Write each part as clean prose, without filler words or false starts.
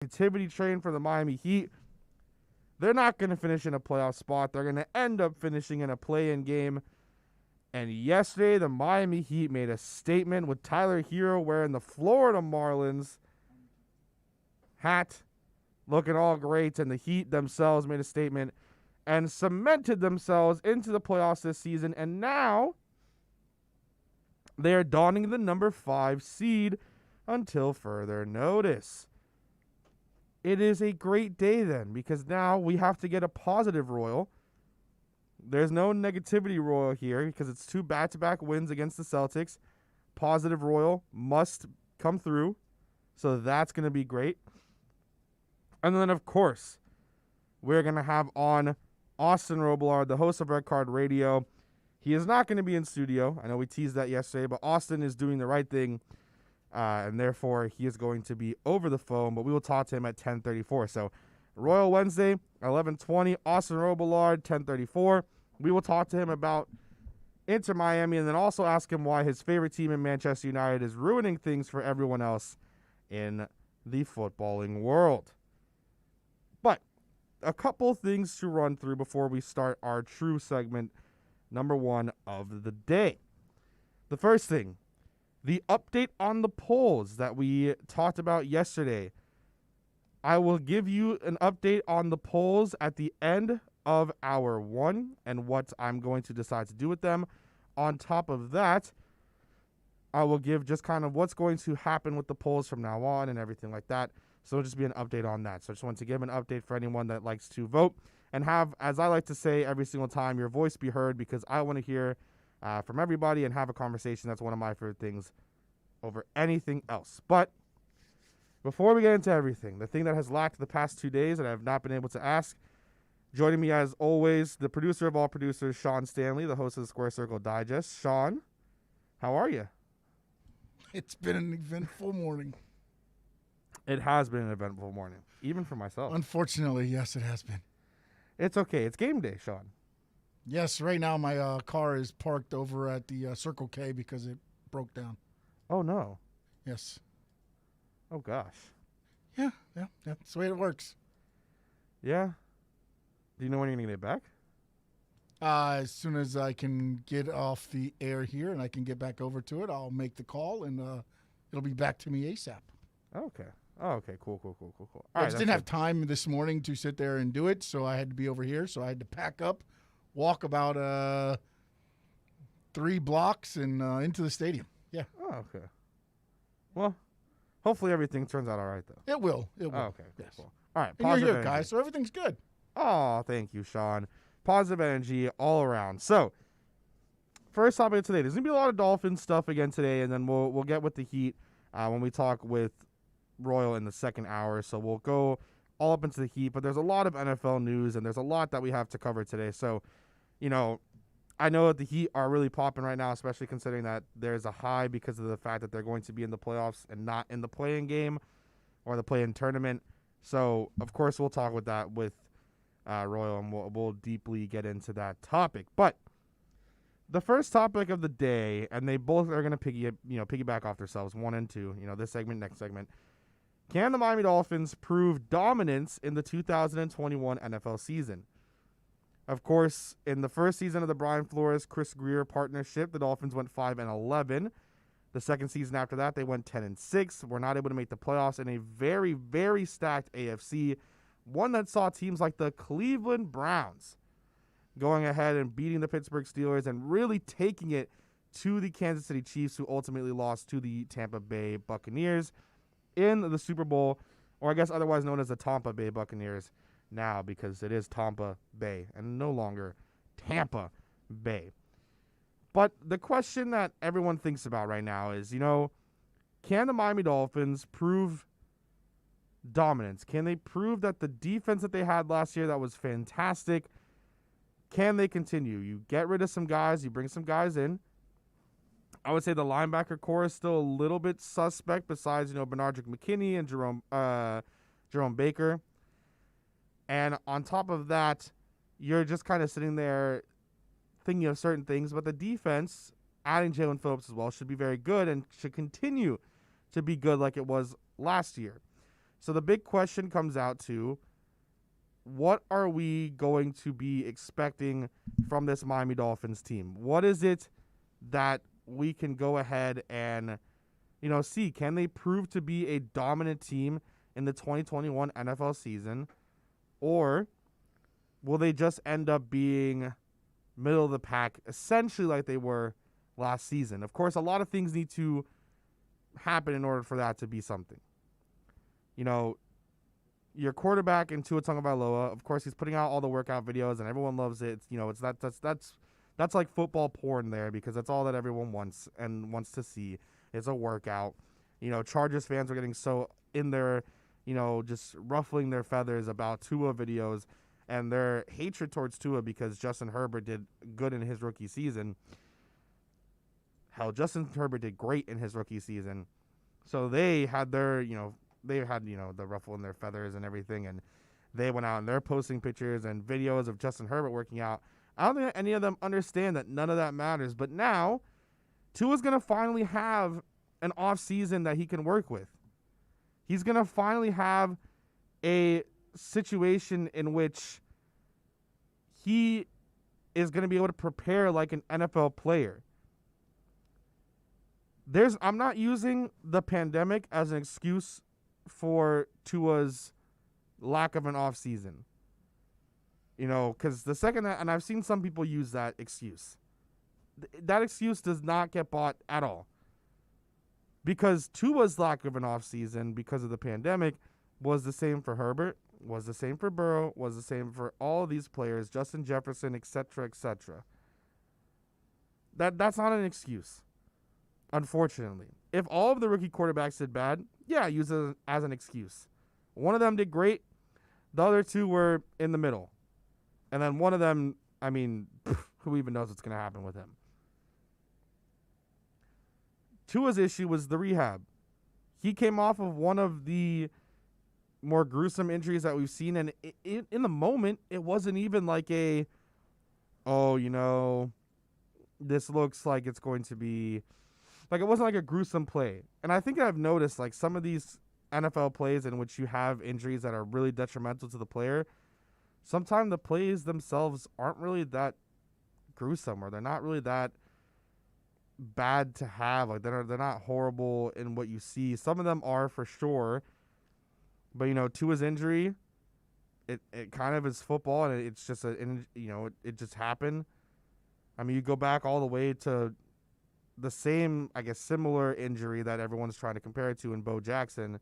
Activity train for the Miami Heat. They're not going to finish in a playoff spot. They're going to end up finishing in a play-in game. And yesterday, the Miami Heat made a statement with Tyler Hero wearing the Florida Marlins hat, looking all great. And the Heat themselves made a statement and cemented themselves into the playoffs this season. And now they are donning the number 5 seed until further notice. It is a great day then, because now we have to get a positive Royal. There's no negativity Royal here because it's 2 back-to-back wins against the Celtics. Positive Royal must come through, so that's going to be great. And then, of course, we're going to have on Austin Robillard, the host of Red Card Radio. He is not going to be in studio. I know we teased that yesterday, but Austin is doing the right thing. And therefore, he is going to be over the phone, but we will talk to him at 10:34. So, Royal Wednesday, 11:20, Austin Robillard, 10:34. We will talk to him about Inter Miami and then also ask him why his favorite team in Manchester United is ruining things for everyone else in the footballing world. But a couple things to run through before we start our true segment, number 1 of the day. The first thing, the update on the polls that we talked about yesterday. I will give you an update on the polls at the end of hour 1 and what I'm going to decide to do with them. On top of that, I will give just kind of what's going to happen with the polls from now on and everything like that. So it'll just be an update on that. So I just want to give an update for anyone that likes to vote and have, as I like to say every single time, your voice be heard, because I want to hear from everybody and have a conversation. That's one of my favorite things over anything else. But before we get into everything, the thing that has lacked the past 2 days that I have not been able to ask, joining me as always, the producer of all producers, Sean Stanley, the host of the Square Circle Digest. Sean, how are you? It's been an eventful morning. It has been an eventful morning, even for myself. Unfortunately, yes, it has been. It's okay. It's game day, Sean. Yes, right now my car is parked over at the Circle K because it broke down. Oh, no. Yes. Oh, gosh. Yeah, that's the way it works. Yeah? Do you know when you're going to get it back? As soon as I can get off the air here and I can get back over to it, I'll make the call and it'll be back to me ASAP. Okay. Oh, okay. Cool. I just didn't have time this morning to sit there and do it, so I had to be over here. So I had to pack up, walk about 3 blocks and into the stadium. Yeah. Oh, okay. Well, hopefully everything turns out all right, though. It will. Oh, okay. Yes. Cool. All right. And you're here, guys, so everything's good. Oh, thank you, Sean. Positive energy all around. So, first topic of today. There's going to be a lot of Dolphins stuff again today, and then we'll get with the Heat when we talk with Royal in the second hour. So we'll go all up into the Heat, but there's a lot of NFL news, and there's a lot that we have to cover today. So, I know that the Heat are really popping right now, especially considering that there's a high because of the fact that they're going to be in the playoffs and not in the play-in game or the play-in tournament. So, of course, we'll talk with that with Royal, and we'll deeply get into that topic. But the first topic of the day, and they both are going to piggyback off themselves, 1 and 2, this segment, next segment. Can the Miami Dolphins prove dominance in the 2021 NFL season? Of course, in the first season of the Brian Flores-Chris Grier partnership, the Dolphins went 5-11. The second season after that, they went 10-6. Were not able to make the playoffs in a very, very stacked AFC, one that saw teams like the Cleveland Browns going ahead and beating the Pittsburgh Steelers and really taking it to the Kansas City Chiefs, who ultimately lost to the Tampa Bay Buccaneers in the Super Bowl, or I guess otherwise known as the Tampa Bay Buccaneers now, because it is Tampa Bay and no longer Tampa Bay. But the question that everyone thinks about right now is, can the Miami Dolphins prove dominance? Can they prove that the defense that they had last year that was fantastic, can they continue? You get rid of some guys, you bring some guys in. I would say the linebacker core is still a little bit suspect besides, Benardrick McKinney and Jerome Baker. And on top of that, you're just kind of sitting there thinking of certain things. But the defense, adding Jalen Phillips as well, should be very good and should continue to be good like it was last year. So the big question comes out to, what are we going to be expecting from this Miami Dolphins team? What is it that we can go ahead and, see? Can they prove to be a dominant team in the 2021 NFL season? Or will they just end up being middle of the pack, essentially like they were last season? Of course, a lot of things need to happen in order for that to be something. Your quarterback in Tua Tagovailoa, of course, he's putting out all the workout videos and everyone loves it. That's like football porn there, because that's all that everyone wants to see is a workout. Chargers fans are getting so in their, just ruffling their feathers about Tua videos and their hatred towards Tua because Justin Herbert did good in his rookie season. Hell, Justin Herbert did great in his rookie season. So they had their, the ruffle in their feathers and everything, and they went out and they're posting pictures and videos of Justin Herbert working out. I don't think any of them understand that none of that matters. But now, Tua's going to finally have an off season that he can work with. He's going to finally have a situation in which he is going to be able to prepare like an NFL player. I'm not using the pandemic as an excuse for Tua's lack of an off season. Because the second that, and I've seen some people use that excuse. That excuse does not get bought at all. Because Tua's lack of an off season because of the pandemic was the same for Herbert, was the same for Burrow, was the same for all of these players, Justin Jefferson, etc., etc. That's not an excuse, unfortunately. If all of the rookie quarterbacks did bad, yeah, use it as an excuse. One of them did great. The other two were in the middle. And then one of them, who even knows what's going to happen with him? Tua's issue was the rehab. He came off of one of the more gruesome injuries that we've seen, and in the moment, it wasn't even like this looks like it's going to be, like, it wasn't like a gruesome play. And I think I've noticed, like, some of these NFL plays in which you have injuries that are really detrimental to the player, sometimes the plays themselves aren't really that gruesome, or they're not really that bad to have. Like, they're not horrible in what you see. Some of them are for sure, but to his injury, it kind of is football, and it's just it just happened. You go back all the way to the same, I guess, similar injury that everyone's trying to compare it to in Bo Jackson.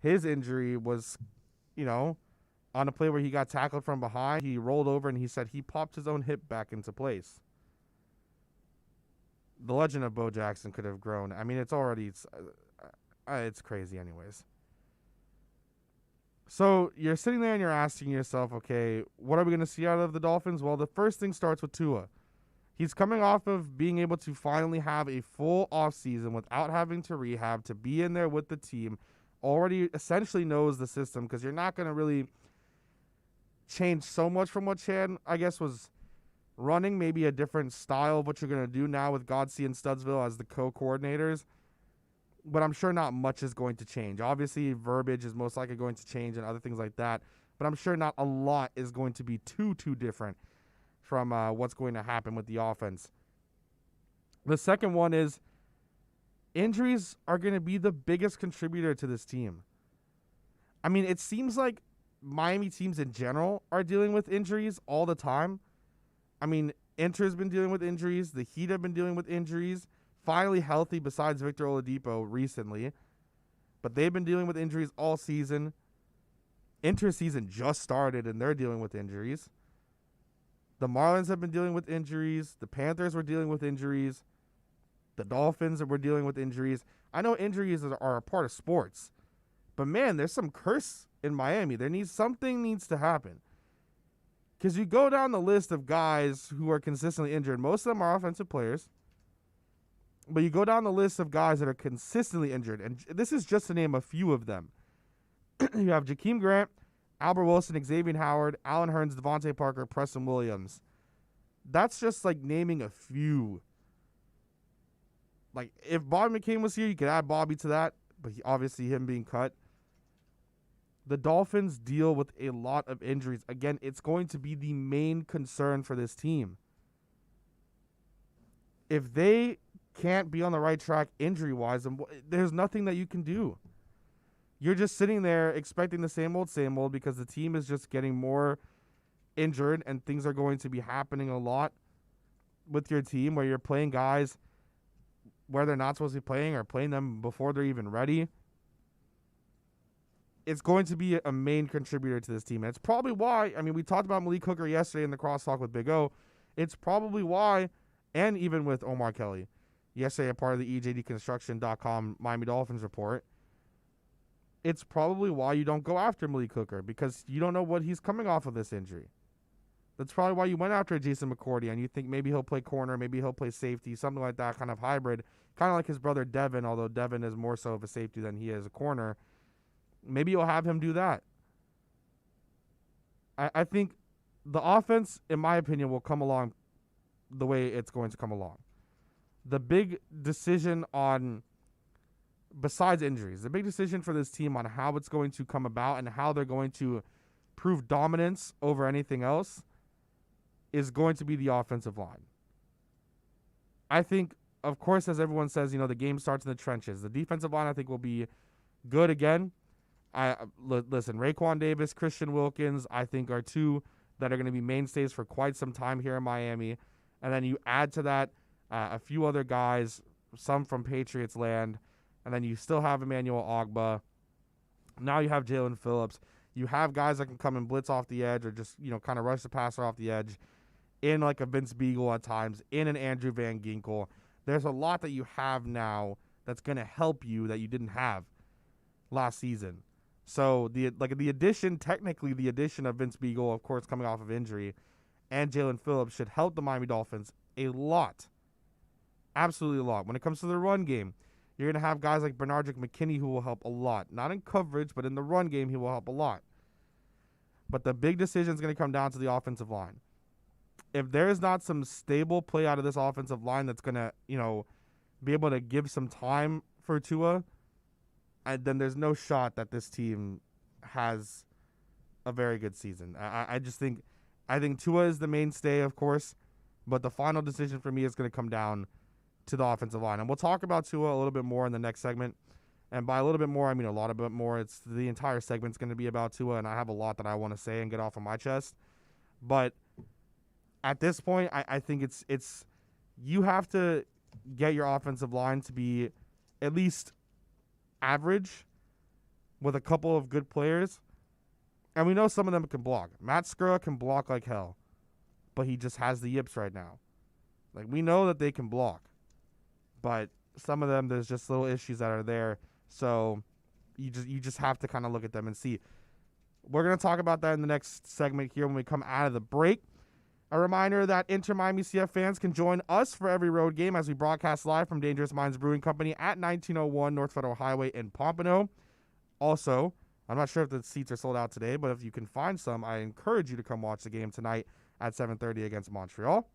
His injury was, on a play where he got tackled from behind, he rolled over and he said he popped his own hip back into place. The legend of Bo Jackson could have grown. It's crazy anyways. So you're sitting there and you're asking yourself, okay, what are we going to see out of the Dolphins? Well, the first thing starts with Tua. He's coming off of being able to finally have a full offseason without having to rehab, to be in there with the team, already essentially knows the system, because you're not going to really change so much from what Chan, I guess, was running. Maybe a different style of what you're going to do now with Godsey and Studsville as the co-coordinators. But I'm sure not much is going to change. Obviously, verbiage is most likely going to change and other things like that. But I'm sure not a lot is going to be too different from what's going to happen with the offense. The second one is injuries are going to be the biggest contributor to this team. It seems like Miami teams in general are dealing with injuries all the time. Inter's been dealing with injuries. The Heat have been dealing with injuries. Finally healthy besides Victor Oladipo recently. But they've been dealing with injuries all season. Inter season just started and they're dealing with injuries. The Marlins have been dealing with injuries. The Panthers were dealing with injuries. The Dolphins were dealing with injuries. I know injuries are a part of sports. But man, there's some curse in Miami. Something needs to happen. Because you go down the list of guys who are consistently injured. Most of them are offensive players. But you go down the list of guys that are consistently injured. And this is just to name a few of them. You have Jakeem Grant, Albert Wilson, Xavier Howard, Allen Hurns, Devontae Parker, Preston Williams. That's just like naming a few. Like, if Bobby McCain was here, you could add Bobby to that. But obviously him being cut. The Dolphins deal with a lot of injuries. Again, it's going to be the main concern for this team. If they can't be on the right track injury-wise, then there's nothing that you can do. You're just sitting there expecting the same old, because the team is just getting more injured and things are going to be happening a lot with your team where you're playing guys where they're not supposed to be playing or playing them before they're even ready. It's going to be a main contributor to this team. And it's probably why, we talked about Malik Hooker yesterday in the crosstalk with Big O. It's probably why, and even with Omar Kelly, yesterday a part of the EJDconstruction.com Miami Dolphins report, it's probably why you don't go after Malik Hooker, because you don't know what he's coming off of this injury. That's probably why you went after Jason McCourty, and you think maybe he'll play corner, maybe he'll play safety, something like that, kind of hybrid, kind of like his brother Devin, although Devin is more so of a safety than he is a corner. Maybe you'll have him do that. I think the offense, in my opinion, will come along the way it's going to come along. The big decision besides injuries, the big decision for this team on how it's going to come about and how they're going to prove dominance over anything else is going to be the offensive line. I think, of course, as everyone says, the game starts in the trenches. The defensive line, I think, will be good again. Listen, Raekwon Davis, Christian Wilkins, I think are two that are going to be mainstays for quite some time here in Miami. And then you add to that a few other guys, some from Patriots land, and then you still have Emmanuel Ogbah. Now you have Jalen Phillips. You have guys that can come and blitz off the edge or just, kind of rush the passer off the edge in like a Vince Beagle at times, in an Andrew Van Ginkel. There's a lot that you have now that's going to help you that you didn't have last season. So the addition of Vince Beagle, of course, coming off of injury, and Jalen Phillips should help the Miami Dolphins a lot. Absolutely a lot. When it comes to the run game, you're going to have guys like Bernardrick McKinney who will help a lot. Not in coverage, but in the run game, he will help a lot. But the big decision is going to come down to the offensive line. If there is not some stable play out of this offensive line that's going to, be able to give some time for Tua, then there's no shot that this team has a very good season. I think Tua is the mainstay, of course, but the final decision for me is going to come down to the offensive line. And we'll talk about Tua a little bit more in the next segment. And by a little bit more, I mean a lot of bit more. It's the entire segment's going to be about Tua, and I have a lot that I want to say and get off of my chest. But at this point, I think it's you have to get your offensive line to be at least average with a couple of good players. And we know some of them can block. Matt Skura can block like hell, but he just has the yips right now. Like, we know that they can block, but some of them, there's just little issues that are there. So you just have to kind of look at them and see. We're going to talk about that in the next segment here when we come out of the break. A reminder that Inter Miami CF fans can join us for every road game as we broadcast live from Dangerous Minds Brewing Company at 1901 North Federal Highway in Pompano. Also, I'm not sure if the seats are sold out today, but if you can find some, I encourage you to come watch the game tonight at 7:30 against Montreal.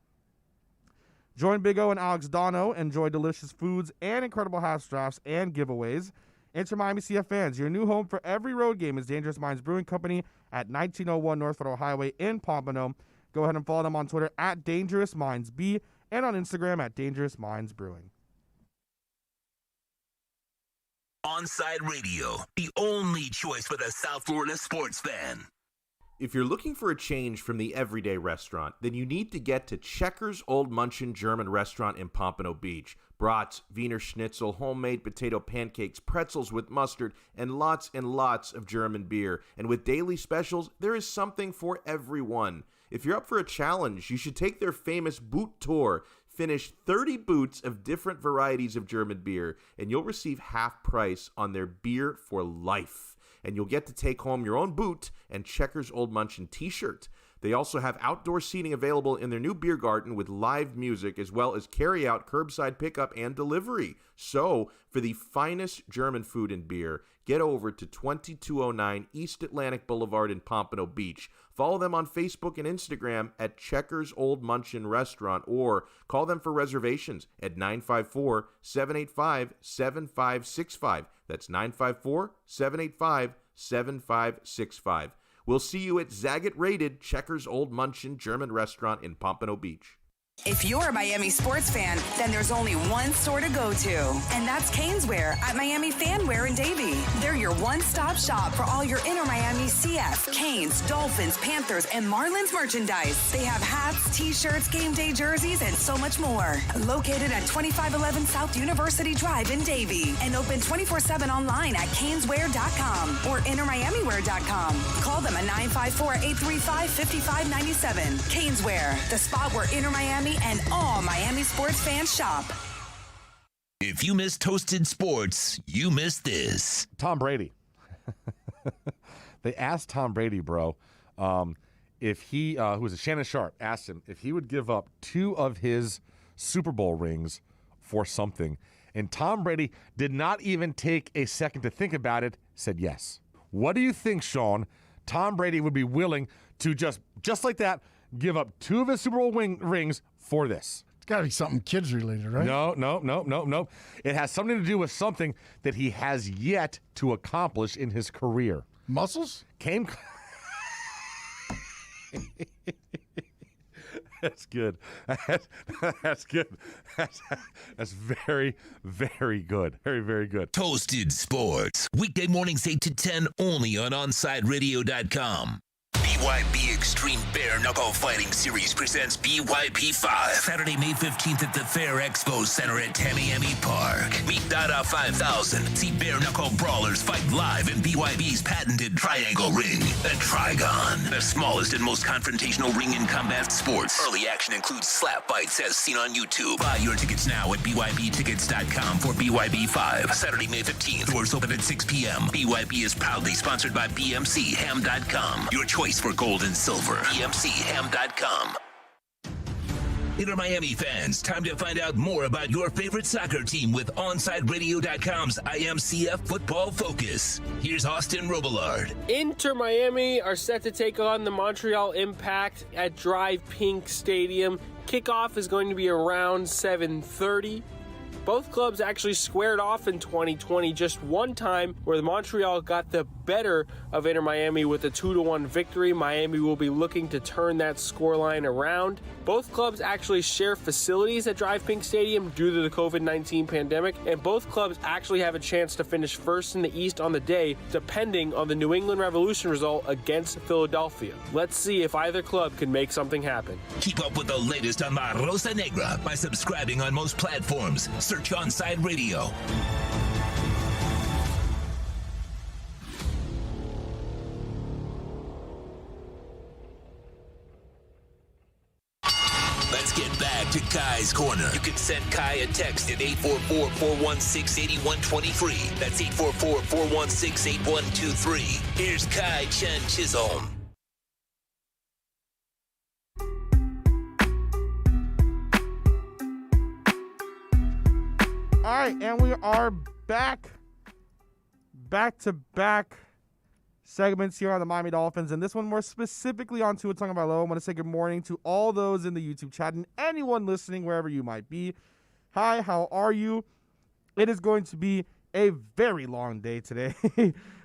Join Big O and Alex Dono. Enjoy delicious foods and incredible house drafts and giveaways. Inter Miami CF fans, your new home for every road game is Dangerous Minds Brewing Company at 1901 North Federal Highway in Pompano. Go ahead and follow them on Twitter at Dangerous Minds B and on Instagram at Dangerous Minds Brewing. Onside Radio, the only choice for the South Florida sports fan. If you're looking for a change from the everyday restaurant, then you need to get to Checkers Old Munchin German Restaurant in Pompano Beach. Brats, Wiener Schnitzel, homemade potato pancakes, pretzels with mustard, and lots of German beer. And with daily specials, there is something for everyone. If you're up for a challenge, you should take their famous boot tour. Finish 30 boots of different varieties of German beer, and you'll receive half price on their beer for life. And you'll get to take home your own boot and Checkers Old Munchin t-shirt. They also have outdoor seating available in their new beer garden with live music, as well as carry-out, curbside pickup, and delivery. So, for the finest German food and beer, get over to 2209 East Atlantic Boulevard in Pompano Beach. Follow them on Facebook and Instagram at Checkers Old Munchin Restaurant, or call them for reservations at 954-785-7565. That's 954-785-7565. 7565. We'll see you at Zagat-rated Checkers Old Munchin German restaurant in Pompano Beach. If you're a Miami sports fan, then there's only one store to go to, and that's Caneswear at Miami Fanwear in Davie. They're your one-stop shop for all your inner Miami CF, Canes, Dolphins, Panthers, and Marlins merchandise. They have hats, t-shirts, game day jerseys, and so much more. Located at 2511 South University Drive in Davie, and open 24/7 online at caneswear.com or innermiamiwear.com. Call them at 954-835-5597. Caneswear, the spot where inner Miami and all Miami sports fans shop. If you miss Toasted Sports, you miss this. Tom Brady. They asked Tom Brady, bro, if he, who was Shannon Sharp, asked him if he would give up 2 of his Super Bowl rings for something. And Tom Brady did not even take a second to think about it, said yes. What do you think, Sean? Tom Brady would be willing to just like that, give up 2 of his Super Bowl rings for this? It's got to be something kids related, right? No. It has something to do with something that he has yet to accomplish in his career. Muscles? That's good. That's good. That's very, very good. Very, very good. Toasted Sports. Weekday mornings 8 to 10 only on OnSideRadio.com. BYB Extreme Bare Knuckle Fighting Series presents BYB 5. Saturday, May 15th at the Fair Expo Center at Tamiami Park. Meet Dada 5000. See bare knuckle brawlers fight live in BYB's patented triangle ring. The Trigon. The smallest and most confrontational ring in combat sports. Early action includes slap fights as seen on YouTube. Buy your tickets now at BYBtickets.com for BYB 5. Saturday, May 15th. Doors open at 6 p.m. BYB is proudly sponsored by BMCHam.com. Your choice for gold and silver. BMCHam.com. Inter Miami fans, time to find out more about your favorite soccer team with OnSideRadio.com's IMCF Football Focus. Here's Austin Robillard. Inter Miami are set to take on the Montreal Impact at Drive Pink Stadium. Kickoff is going to be around 7:30. Both clubs actually squared off in 2020 just one time, where the Montreal got the better of Inter Miami with a 2-1 victory. Miami will be looking to turn that scoreline around. Both clubs actually share facilities at Drive Pink Stadium due to the COVID-19 pandemic, and both clubs actually have a chance to finish first in the East on the day, depending on the New England Revolution result against Philadelphia. Let's see if either club can make something happen. Keep up with the latest on La Rosa Negra by subscribing on most platforms. Search Onside Radio. Let's get back to Kai's Corner. You can send Kai a text at 844-416-8123. That's 844-416-8123. Here's Kai Chen Chisholm. All right, and we are back to back segments here on the Miami Dolphins, and this one more specifically on Tua Tagovailoa. I want to say good morning to all those in the YouTube chat and anyone listening wherever you might be. Hi, how are you? It is going to be a very long day today,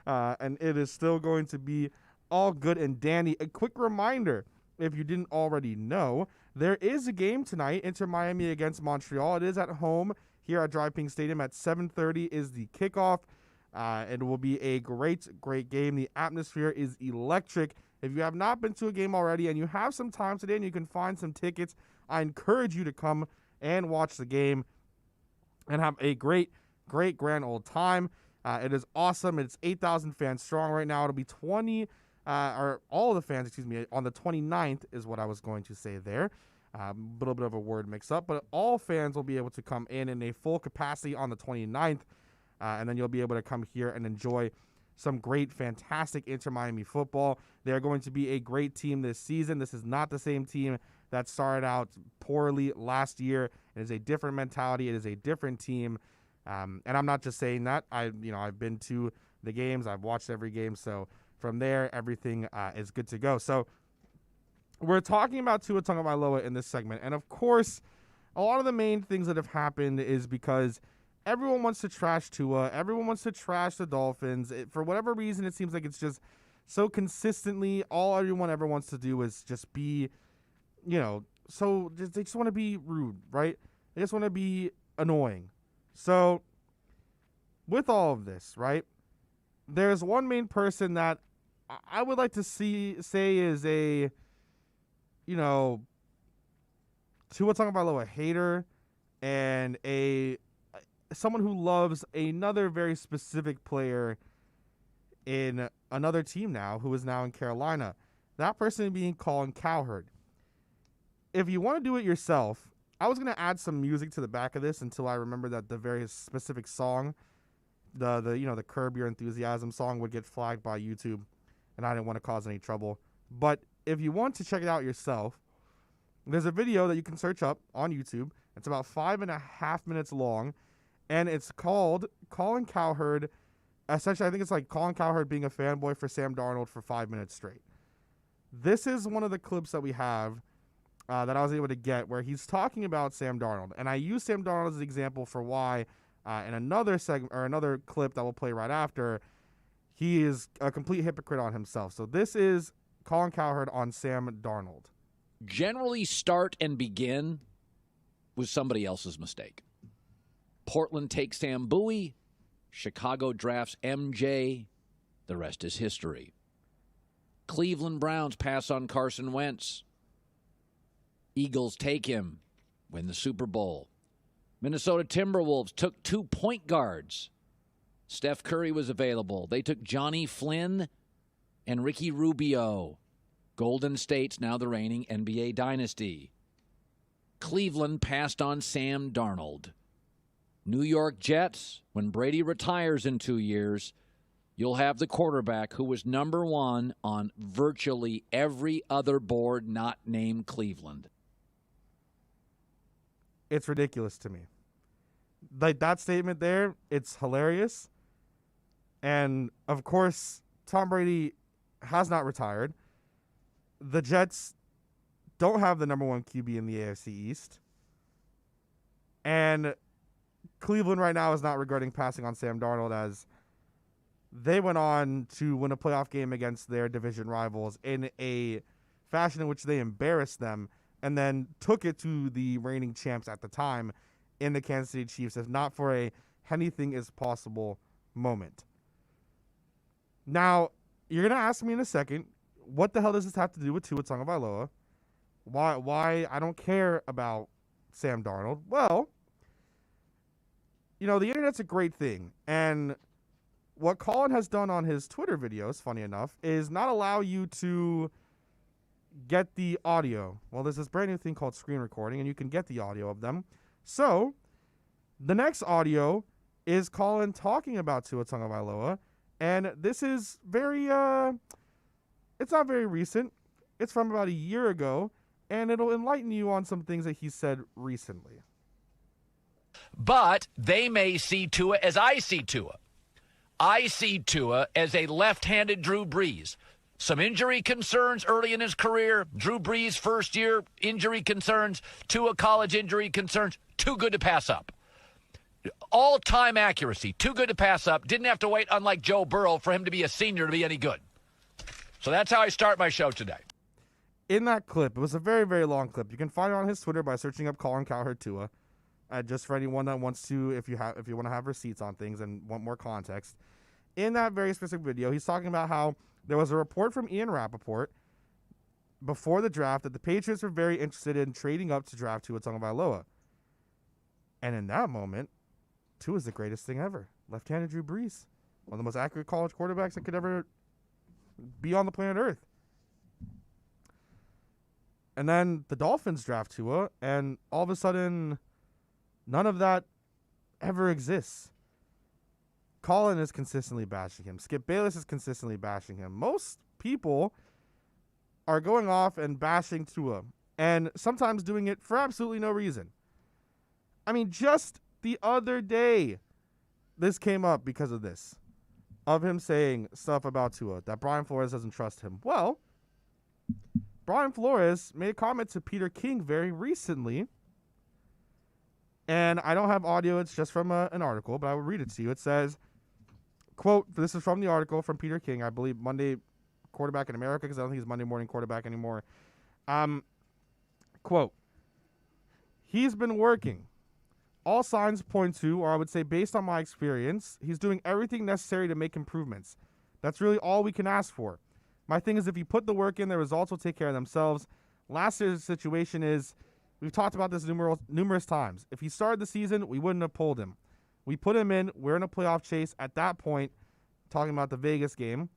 and it is still going to be all good and dandy. A quick reminder, if you didn't already know, there is a game tonight, Inter Miami against Montreal. It is at home here at Drive Pink Stadium at 7:30 is the kickoff. It will be a great game. The atmosphere is electric. If you have not been to a game already and you have some time today and you can find some tickets, I encourage you to come and watch the game and have a great grand old time. It is awesome. It's 8,000 fans strong right now. It'll be 20, or all of the fans, on the 29th is what I was going to say there. A little bit of a word mix up, but all fans will be able to come in a full capacity on the 29th, and then you'll be able to come here and enjoy some great, fantastic Inter Miami football. They're going to be a great team this season. This is not the same team that started out poorly last year. It is a different mentality. It is a different team, and I'm not just saying that. I've been to the games. I've watched every game, so from there, everything is good to go. So we're talking about Tua Tagovailoa in this segment, and of course, a lot of the main things that have happened is because everyone wants to trash Tua. Everyone wants to trash the Dolphins. For whatever reason, it seems like it's just so consistently all everyone ever wants to do is just be, so they just want to be rude, right? They just want to be annoying. So with all of this, right, there's one main person that I would like to say is a, Tua Tagovailoa hater and someone who loves another very specific player in another team now who is now in Carolina. That person being Colin Cowherd. If you want to do it yourself, I was going to add some music to the back of this until I remember that the very specific song, the Curb Your Enthusiasm song, would get flagged by YouTube, and I didn't want to cause any trouble. But if you want to check it out yourself, there's a video that you can search up on YouTube. It's about 5.5 minutes long, and it's called Colin Cowherd. Essentially, I think it's like Colin Cowherd being a fanboy for Sam Darnold for 5 minutes straight. This is one of the clips that we have that I was able to get where he's talking about Sam Darnold. And I use Sam Darnold as an example for why in another segment or another clip that we'll play right after, he is a complete hypocrite on himself. So this is Colin Cowherd on Sam Darnold. Generally start and begin with somebody else's mistake. Portland takes Sam Bowie. Chicago drafts MJ. The rest is history. Cleveland Browns pass on Carson Wentz. Eagles take him, win the Super Bowl. Minnesota Timberwolves took 2 point guards. Steph Curry was available. They took Johnny Flynn and Ricky Rubio. Golden State's now the reigning NBA dynasty. Cleveland passed on Sam Darnold. New York Jets, when Brady retires in 2 years, you'll have the quarterback who was number one on virtually every other board not named Cleveland. It's ridiculous to me. Like, that statement there, it's hilarious. And, of course, Tom Brady has not retired. The Jets don't have the number one QB in the AFC East. And Cleveland right now is not regretting passing on Sam Darnold, as they went on to win a playoff game against their division rivals in a fashion in which they embarrassed them and then took it to the reigning champs at the time in the Kansas City Chiefs, if not for a anything is possible moment. Now, you're going to ask me in a second, what the hell does this have to do with Tua Tagovailoa? Why I don't care about Sam Darnold? Well, the internet's a great thing. And what Colin has done on his Twitter videos, funny enough, is not allow you to get the audio. Well, there's this brand new thing called screen recording, and you can get the audio of them. So, the next audio is Colin talking about Tua Tagovailoa, and this is very, it's not very recent. It's from about a year ago, and it'll enlighten you on some things that he said recently. But they may see Tua as I see Tua. I see Tua as a left-handed Drew Brees. Some injury concerns early in his career. Drew Brees, first year, injury concerns. Tua, college injury concerns. Too good to pass up. All-time accuracy. Too good to pass up. Didn't have to wait, unlike Joe Burrow, for him to be a senior to be any good. So that's how I start my show today. In that clip, it was a very, very long clip. You can find it on his Twitter by searching up Colin Cowherd Tua. Just for anyone that wants to, if you want to have receipts on things and want more context. In that very specific video, he's talking about how there was a report from Ian Rappaport before the draft that the Patriots were very interested in trading up to draft Tua Tagovailoa. And in that moment, Tua is the greatest thing ever. Left-handed Drew Brees, one of the most accurate college quarterbacks that could ever be on the planet Earth. And then the Dolphins draft Tua, and all of a sudden, none of that ever exists. Colin is consistently bashing him. Skip Bayless is consistently bashing him. Most people are going off and bashing Tua, and sometimes doing it for absolutely no reason. I mean, just the other day, this came up because of this, of him saying stuff about Tua, that Brian Flores doesn't trust him. Well, Brian Flores made a comment to Peter King very recently And I don't have audio. It's just from an article, but I will read it to you. It says, quote, this is from the article from Peter King, I believe Monday quarterback in America, because I don't think he's Monday morning quarterback anymore. Quote, he's been working. All signs point to, or I would say based on my experience, he's doing everything necessary to make improvements. That's really all we can ask for. My thing is, if you put the work in, the results will take care of themselves. Last year's situation is, we've talked about this numerous times. If he started the season, we wouldn't have pulled him. We put him in. We're in a playoff chase. At that point, talking about the Vegas game,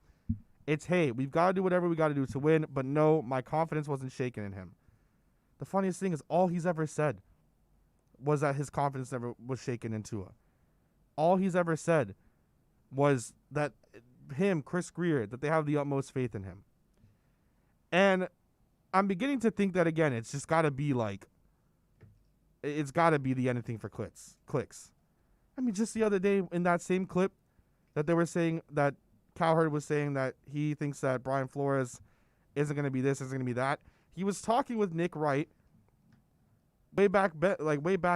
it's, hey, we've got to do whatever we got to do to win. But no, my confidence wasn't shaken in him. The funniest thing is all he's ever said was that his confidence never was shaken in Tua. All he's ever said was that him, Chris Greer, that they have the utmost faith in him. And I'm beginning to think that, again, it's just got to be like, it's got to be the anything for clicks. I mean, just the other day in that same clip that they were saying that Cowherd was saying that he thinks that Brian Flores isn't going to be this, isn't going to be that. He was talking with Nick Wright way back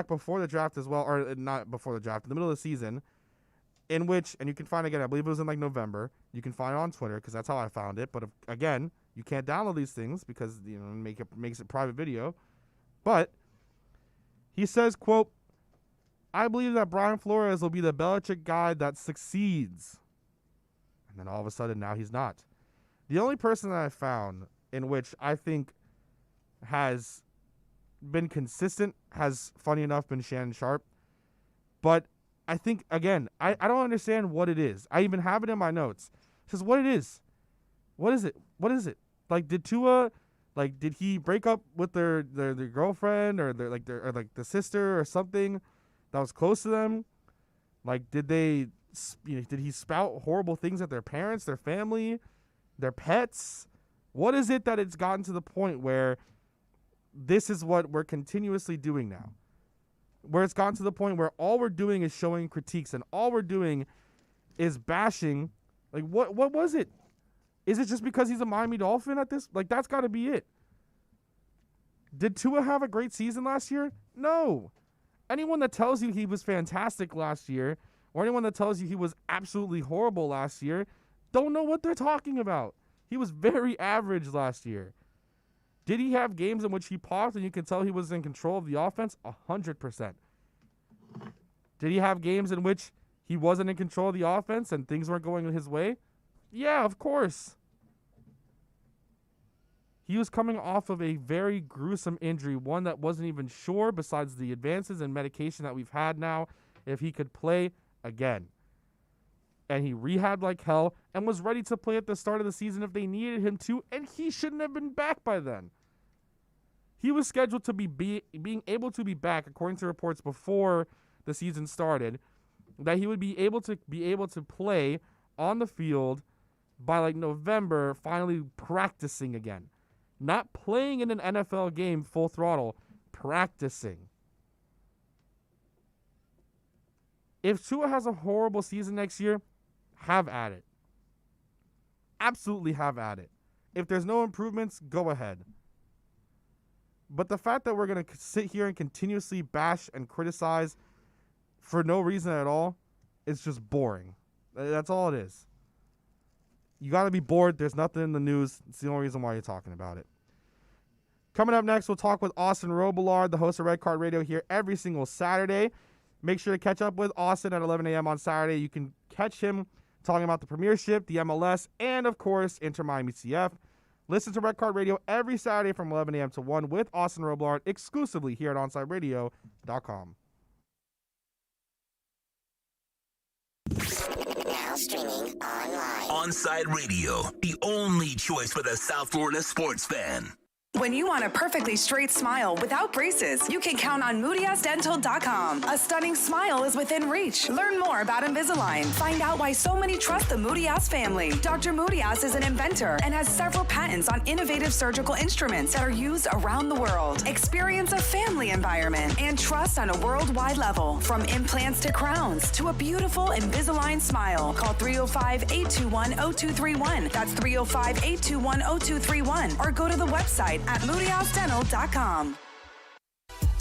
before the draft as well, or not before the draft, in the middle of the season, in which, and you can find, again, I believe it was in like November. You can find it on Twitter because that's how I found it. But again, you can't download these things because, you know, makes it private video. But he says, quote, I believe that Brian Flores will be the Belichick guy that succeeds. And then all of a sudden now he's not. The only person that I found in which I think has been consistent has, funny enough, been Shannon Sharp. But I think, again, I don't understand what it is. I even have it in my notes. It says what it is. What is it? What is it? Like, did Tua, like, did he break up with their girlfriend or the sister or something that was close to them? Like, did he spout horrible things at their parents, their family, their pets? What is it that it's gotten to the point where this is what we're continuously doing now? Where it's gotten to the point where all we're doing is showing critiques and all we're doing is bashing. Like, what was it? Is it just because he's a Miami Dolphin at this? Like, that's got to be it. Did Tua have a great season last year? No. Anyone that tells you he was fantastic last year, or anyone that tells you he was absolutely horrible last year, don't know what they're talking about. He was very average last year. Did he have games in which he popped and you can tell he was in control of the offense? 100%. Did he have games in which he wasn't in control of the offense and things weren't going his way? Yeah, of course. He was coming off of a very gruesome injury, one that wasn't even sure, besides the advances in medication that we've had now, if he could play again. And he rehabbed like hell and was ready to play at the start of the season if they needed him to, and he shouldn't have been back by then. He was scheduled to be being able to be back, according to reports before the season started, that he would be able to play on the field by like November, finally practicing again. Not playing in an NFL game full throttle, practicing. If Tua has a horrible season next year, have at it. Absolutely have at it. If there's no improvements, go ahead. But the fact that we're going to sit here and continuously bash and criticize for no reason at all is just boring. That's all it is. You got to be bored. There's nothing in the news. It's the only reason why you're talking about it. Coming up next, we'll talk with Austin Robillard, the host of Red Card Radio, here every single Saturday. Make sure to catch up with Austin at 11 a.m. on Saturday. You can catch him talking about the Premiership, the MLS, and, of course, Inter Miami CF. Listen to Red Card Radio every Saturday from 11 a.m. to 1 with Austin Robillard exclusively here at OnsideRadio.com. Now streaming online. Onside Radio, the only choice for the South Florida sports fan. When you want a perfectly straight smile without braces, you can count on MoodyAsDental.com. A stunning smile is within reach. Learn more about Invisalign. Find out why so many trust the Moody Ass family. Dr. Moody Ass is an inventor and has several patents on innovative surgical instruments that are used around the world. Experience a family environment and trust on a worldwide level. From implants to crowns to a beautiful Invisalign smile. Call 305-821-0231. That's 305-821-0231. Or go to the website at MoodyAsDental.com.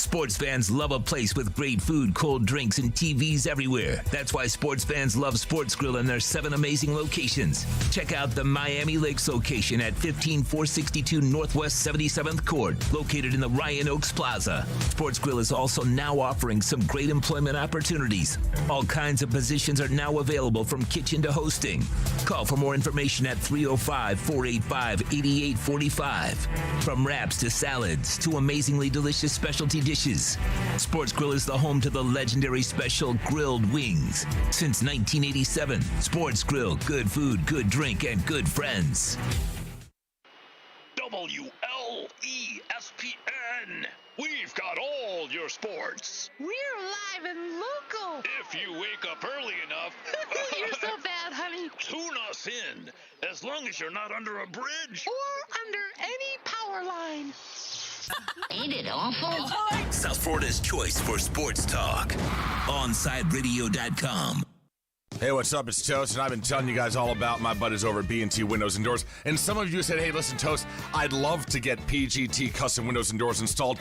Sports fans love a place with great food, cold drinks, and TVs everywhere. That's why sports fans love Sports Grill and their 7 amazing locations. Check out the Miami Lakes location at 15462 Northwest 77th Court, located in the Ryan Oaks Plaza. Sports Grill is also now offering some great employment opportunities. All kinds of positions are now available from kitchen to hosting. Call for more information at 305-485-8845. From wraps to salads to amazingly delicious specialty dishes, Sports Grill is the home to the legendary special grilled wings. Since 1987, Sports Grill, good food, good drink, and good friends. WLESPN. We've got all your sports. We're live and local. If you wake up early enough. You're so bad, honey. Tune us in, as long as you're not under a bridge. Or under any power line. Ain't it awful? South Florida's choice for sports talk. OnSideRadio.com. Hey, what's up? It's Toast, and I've been telling you guys all about my buddies over at B&T Windows and Doors. And some of you said, hey, listen, Toast, I'd love to get PGT custom windows and doors installed,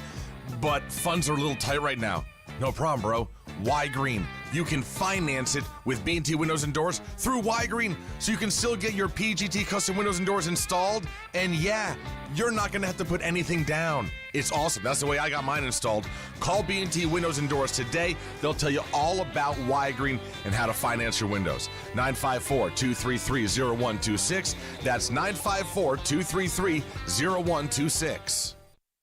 but funds are a little tight right now. No problem, bro. Y Green. You can finance it with B&T Windows and Doors through Y Green, so you can still get your PGT custom windows and doors installed. And yeah, you're not going to have to put anything down. It's awesome. That's the way I got mine installed. Call B&T Windows and Doors today. They'll tell you all about Y Green and how to finance your windows. 954-233-0126. That's 954-233-0126.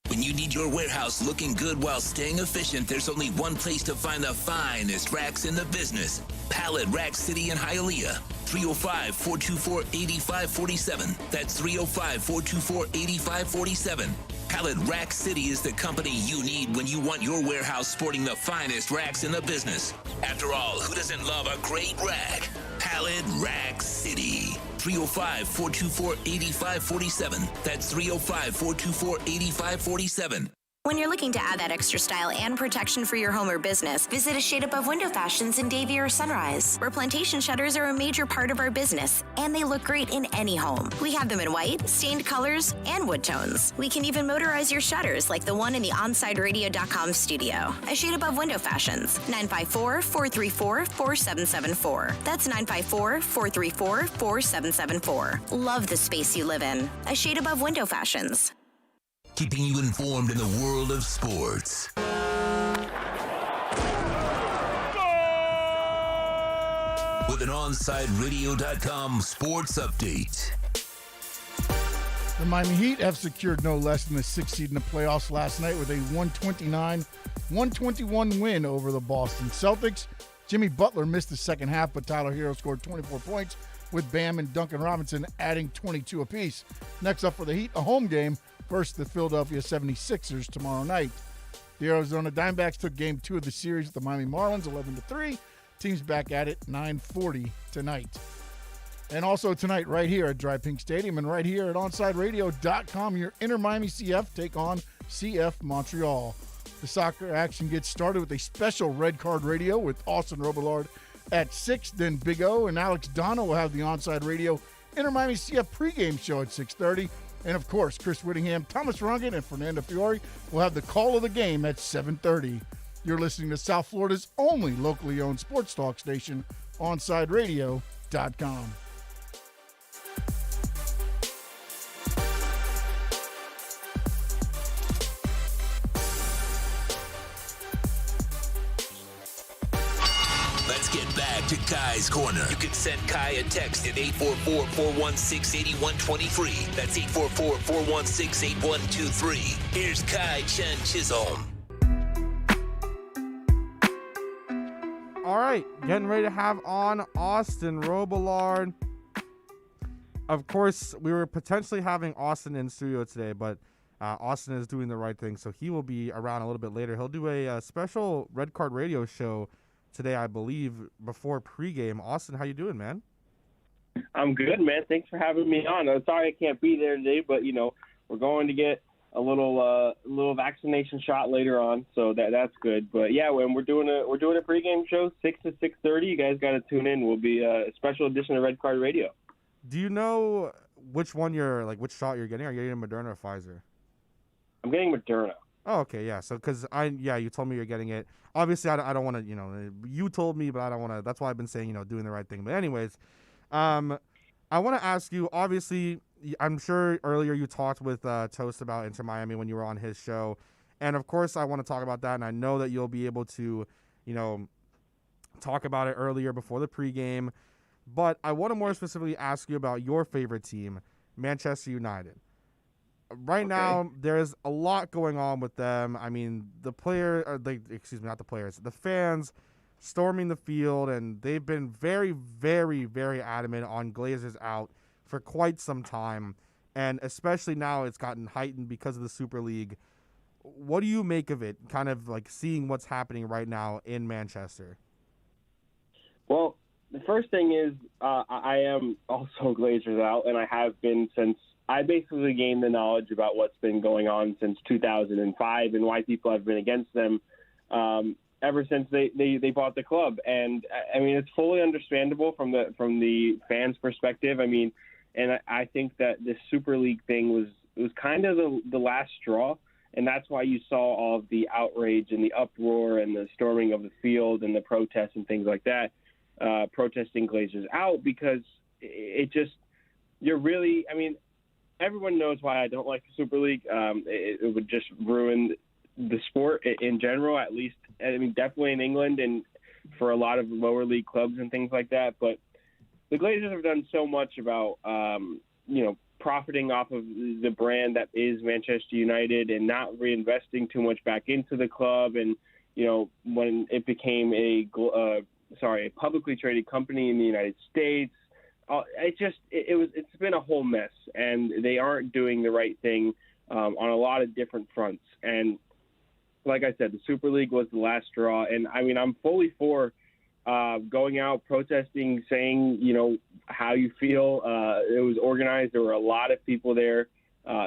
When you need your warehouse looking good while staying efficient, there's only one place to find the finest racks in the business. Pallet Rack City in Hialeah. 305-424-8547. That's 305-424-8547. Pallet Rack City is the company you need when you want your warehouse sporting the finest racks in the business. After all, who doesn't love a great rack? Pallet Rack City. 305-424-8547. That's 305-424-8547. When you're looking to add that extra style and protection for your home or business, visit A Shade Above Window Fashions in Davie or Sunrise, where plantation shutters are a major part of our business, and they look great in any home. We have them in white, stained colors, and wood tones. We can even motorize your shutters like the one in the OnSideRadio.com studio. A Shade Above Window Fashions, 954-434-4774. That's 954-434-4774. Love the space you live in. A Shade Above Window Fashions. Keeping you informed in the world of sports. With an OnSideRadio.com sports update. The Miami Heat have secured no less than the 6th seed in the playoffs last night with a 129-121 win over the Boston Celtics. Jimmy Butler missed the second half, but Tyler Hero scored 24 points, with Bam and Duncan Robinson adding 22 apiece. Next up for the Heat, a home game versus the Philadelphia 76ers tomorrow night. The Arizona Diamondbacks took Game 2 of the series with the Miami Marlins 11-3. Teams back at it 9:40 tonight. And also tonight right here at Dry Pink Stadium and right here at OnSideRadio.com, your Inter Miami CF take on CF Montreal. The soccer action gets started with a special red card radio with Austin Robillard at 6. Then Big O and Alex Donna will have the Onside Radio Inter Miami CF pregame show at 6:30. And, of course, Chris Whittingham, Thomas Rungan, and Fernando Fiore will have the call of the game at 7:30. You're listening to South Florida's only locally owned sports talk station, OnSideRadio.com. Let's get back to Kai's Corner. You can send Kai a text at 844-416-8123. That's 844-416-8123. Here's Kai Chen Chisholm. All right, getting ready to have on Austin Robillard. Of course, we were potentially having Austin in studio today, but Austin is doing the right thing, so he will be around a little bit later. He'll do a special Red Card Radio show today, I believe, before pregame. Austin, how you doing, man? I'm good, man. Thanks for having me on. I'm sorry I can't be there today, but we're going to get a little vaccination shot later on, so that's good. But yeah, when we're doing a pregame show 6 to 6:30, you guys got to tune in. We'll be a special edition of Red Card Radio. Do you know which one which shot you're getting? Are you getting Moderna or Pfizer? I'm getting Moderna. Oh, okay, yeah. So, you told me you're getting it. Obviously, I don't want to, you told me, but I don't want to. That's why I've been saying, doing the right thing. But anyways, I want to ask you. Obviously, I'm sure earlier you talked with Toast about Inter Miami when you were on his show, and of course, I want to talk about that. And I know that you'll be able to, talk about it earlier before the pregame. But I want to more specifically ask you about your favorite team, Manchester United. Right now, there's a lot going on with them. I mean, the fans storming the field, and they've been very, very, very adamant on Glazers out for quite some time. And especially now, it's gotten heightened because of the Super League. What do you make of it, kind of like seeing what's happening right now in Manchester? Well, the first thing is I am also Glazers out, and I have been since I basically gained the knowledge about what's been going on since 2005 and why people have been against them ever since they bought the club. And I mean, it's fully understandable from the fans' perspective. I mean, and I think that this Super League thing was kind of the last straw. And that's why you saw all of the outrage and the uproar and the storming of the field and the protests and things like that, protesting Glazers out, because everyone knows why I don't like the Super League. It would just ruin the sport in general, at least. I mean, definitely in England and for a lot of lower league clubs and things like that. But the Glazers have done so much about, profiting off of the brand that is Manchester United and not reinvesting too much back into the club. And, when it became a publicly traded company in the United States, it's been a whole mess, and they aren't doing the right thing on a lot of different fronts. And like I said, the Super League was the last straw. And I mean, I'm fully for going out, protesting, saying, how you feel. It was organized. There were a lot of people there,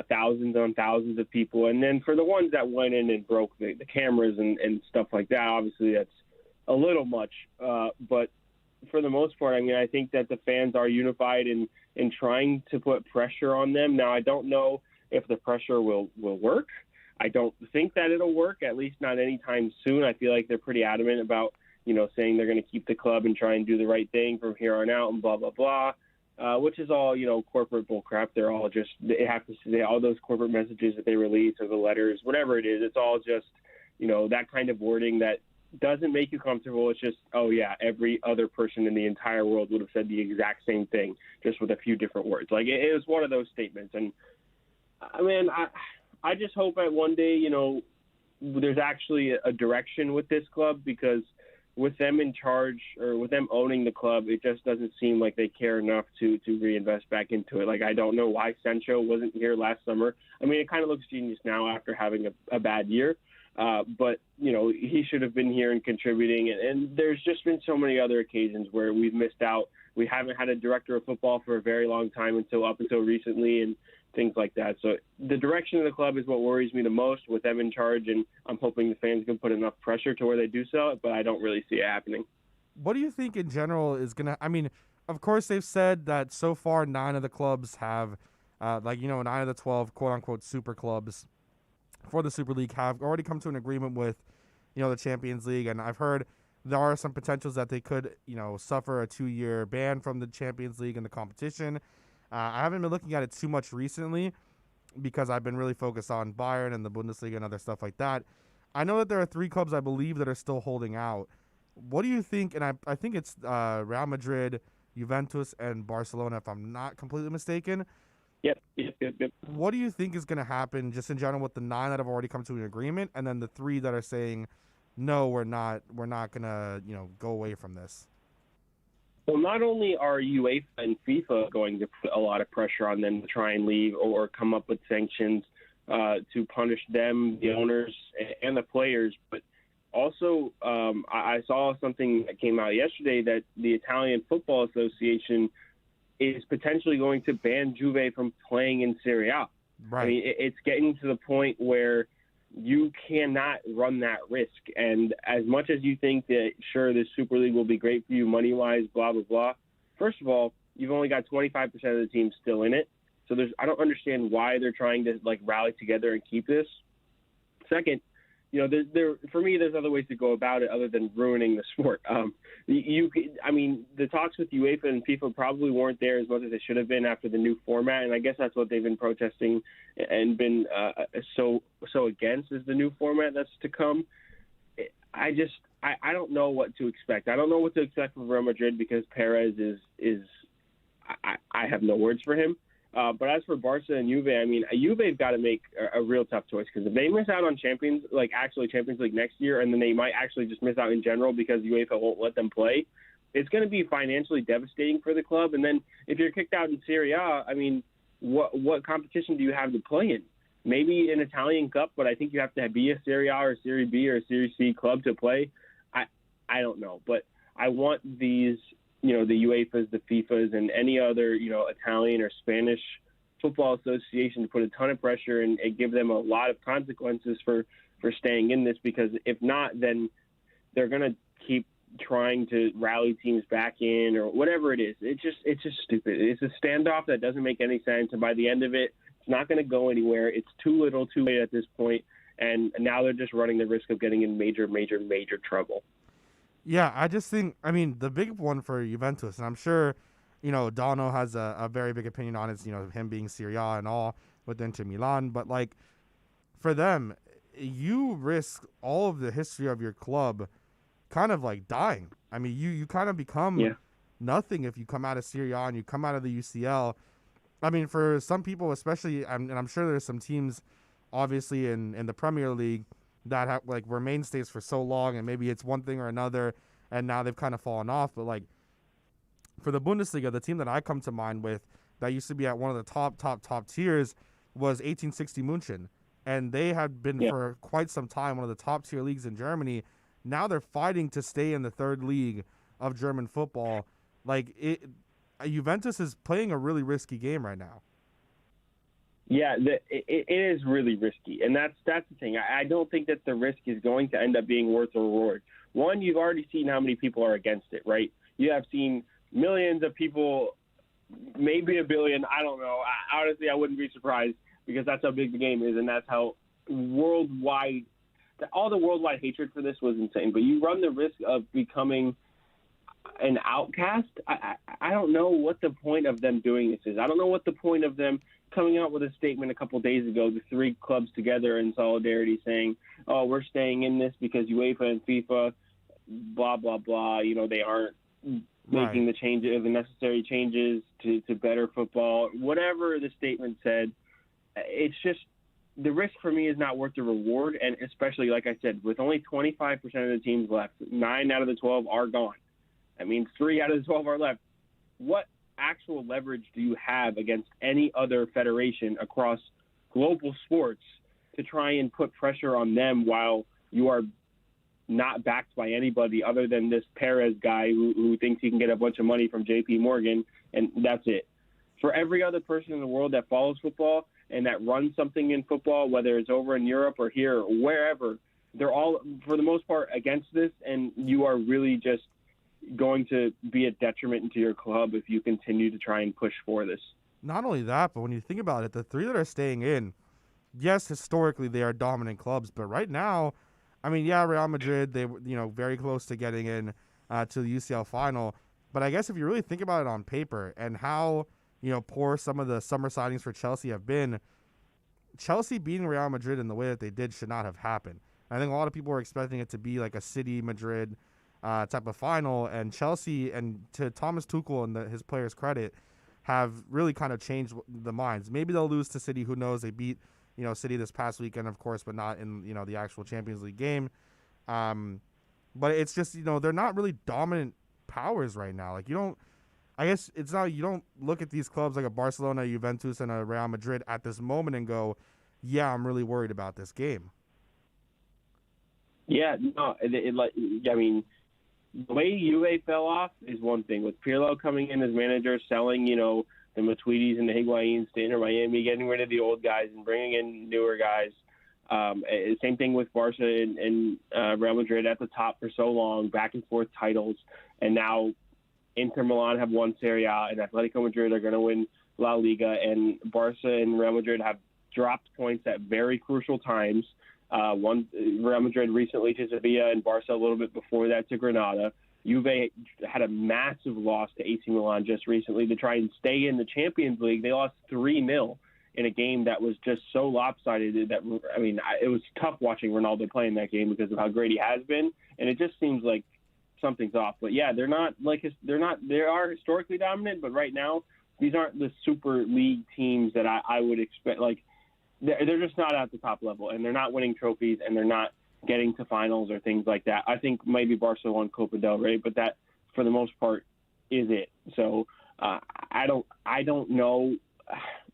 thousands on thousands of people. And then for the ones that went in and broke the cameras and stuff like that, obviously that's a little much. But for the most part, I mean, I think that the fans are unified in trying to put pressure on them. Now, I don't know if the pressure will work. I don't think that it'll work, at least not anytime soon. I feel like they're pretty adamant about, saying they're going to keep the club and try and do the right thing from here on out and blah, blah, blah, which is all, corporate bullcrap. They're all just, they have to say all those corporate messages that they release or the letters, whatever it is. It's all just, that kind of wording that doesn't make you comfortable. It's just, oh yeah, every other person in the entire world would have said the exact same thing, just with a few different words. Like it was one of those statements. And I mean, I just hope that one day, there's actually a direction with this club, because with them in charge or with them owning the club, it just doesn't seem like they care enough to reinvest back into it. Like, I don't know why Sancho wasn't here last summer. I mean, it kind of looks genius now after having a bad year. But, he should have been here and contributing. And there's just been so many other occasions where we've missed out. We haven't had a director of football for a very long time up until recently, and things like that. So the direction of the club is what worries me the most with them in charge, and I'm hoping the fans can put enough pressure to where they do sell it, but I don't really see it happening. What do you think in general is going to – I mean, of course they've said that so far 9 of the clubs have, 9 of the 12 quote-unquote super clubs for the Super League have already come to an agreement with, the Champions League. And I've heard there are some potentials that they could, suffer a 2-year ban from the Champions League and the competition. I haven't been looking at it too much recently because I've been really focused on Bayern and the Bundesliga and other stuff like that. I know that there are 3 clubs, I believe, that are still holding out. What do you think? And I think it's Real Madrid, Juventus, and Barcelona, if I'm not completely mistaken. Yep. What do you think is going to happen just in general with the 9 that have already come to an agreement, and then the 3 that are saying, no, we're not going to, go away from this? Well, not only are UEFA and FIFA going to put a lot of pressure on them to try and leave or come up with sanctions to punish them, the owners, and the players, but also I saw something that came out yesterday that the Italian Football Association is potentially going to ban Juve from playing in Serie A. Right. I mean, it's getting to the point where you cannot run that risk. And as much as you think that, sure, this Super League will be great for you money-wise, blah, blah, blah, first of all, you've only got 25% of the team still in it. So I don't understand why they're trying to, rally together and keep this. Second, for me, there's other ways to go about it other than ruining the sport. The talks with UEFA and FIFA probably weren't there as much as they should have been after the new format, and I guess that's what they've been protesting and been so against is the new format that's to come. I don't know what to expect. I don't know what to expect from Real Madrid because Perez is I have no words for him. But as for Barca and Juve, Juve've got to make a real tough choice because if they miss out on Champions League next year, and then they might actually just miss out in general because UEFA won't let them play, it's going to be financially devastating for the club. And then if you're kicked out in Serie A, what competition do you have to play in? Maybe an Italian Cup, but I think you have to be a Serie A or Serie B or Serie C club to play. I don't know, but I want these. The UEFAs, the FIFAs, and any other, Italian or Spanish football association to put a ton of pressure and give them a lot of consequences for staying in this, because if not, then they're going to keep trying to rally teams back in or whatever it is. It's just stupid. It's a standoff that doesn't make any sense, and by the end of it, it's not going to go anywhere. It's too little, too late at this point, and now they're just running the risk of getting in major, major, major trouble. Yeah, I just think, the big one for Juventus, and I'm sure, Dono has a very big opinion on it, him being Serie A and all with Inter Milan, but, for them, you risk all of the history of your club kind of, dying. You kind of become nothing if you come out of Serie A and you come out of the UCL. For some people, especially, and I'm sure there's some teams, obviously, in the Premier League that have were mainstays for so long, and maybe it's one thing or another, and now they've kind of fallen off. But for the Bundesliga, the team that I come to mind with that used to be at one of the top tiers was 1860 München, and they had been for quite some time one of the top tier leagues in Germany. Now they're fighting to stay in the third league of German football. Juventus is playing a really risky game right now. Yeah, it is really risky, and that's the thing. I don't think that the risk is going to end up being worth the reward. One, you've already seen how many people are against it, right? You have seen millions of people, maybe a billion, I don't know. Honestly, I wouldn't be surprised because that's how big the game is, and that's how worldwide – all the worldwide hatred for this was insane. But you run the risk of becoming an outcast. I don't know what the point of them doing this is. I don't know what the point of them – coming out with a statement a couple days ago, the three clubs together in solidarity saying, oh, we're staying in this because UEFA and FIFA, blah, blah, blah, they aren't making the necessary changes to better football. Whatever the statement said, it's just the risk for me is not worth the reward, and especially, like I said, with only 25% of the teams left, 9 out of the 12 are gone. That means 3 out of the 12 are left. What actual leverage do you have against any other federation across global sports to try and put pressure on them while you are not backed by anybody other than this Perez guy who thinks he can get a bunch of money from JP Morgan, and that's it. For every other person in the world that follows football and that runs something in football, whether it's over in Europe or here or wherever, they're all, for the most part, against this, and you are really just going to be a detriment to your club if you continue to try and push for this. Not only that, but when you think about it, the three that are staying in, yes, historically they are dominant clubs, but right now, Real Madrid, they were, very close to getting in to the UCL final. But I guess if you really think about it on paper and how, poor some of the summer signings for Chelsea have been, Chelsea beating Real Madrid in the way that they did should not have happened. I think a lot of people were expecting it to be like a City Madrid type of final, and Chelsea, and to Thomas Tuchel and his players' credit, have really kind of changed the minds. Maybe they'll lose to City. Who knows? They beat City this past weekend, of course, but not in the actual Champions League game. But it's just they're not really dominant powers right now. I guess it's not. You don't look at these clubs like a Barcelona, Juventus, and a Real Madrid at this moment and go, "Yeah, I'm really worried about this game." Yeah, no, the way Juve fell off is one thing. With Pirlo coming in as manager, selling, the Matuidis and the Higuains to Inter Miami, getting rid of the old guys and bringing in newer guys. Same thing with Barca and Real Madrid at the top for so long, back and forth titles. And now Inter Milan have won Serie A, and Atletico Madrid are going to win La Liga. And Barca and Real Madrid have dropped points at very crucial times. Real Madrid recently to Sevilla and Barca a little bit before that to Granada. Juve had a massive loss to AC Milan just recently to try and stay in the Champions League. They lost 3-0 in a game that was just so lopsided that, it was tough watching Ronaldo play in that game because of how great he has been. And it just seems like something's off. But yeah, they are historically dominant, but right now these aren't the Super League teams that I would expect. Like, they're just not at the top level, and they're not winning trophies, and they're not getting to finals or things like that. I think maybe Barca won Copa del Rey, but that, for the most part, is it. So I don't know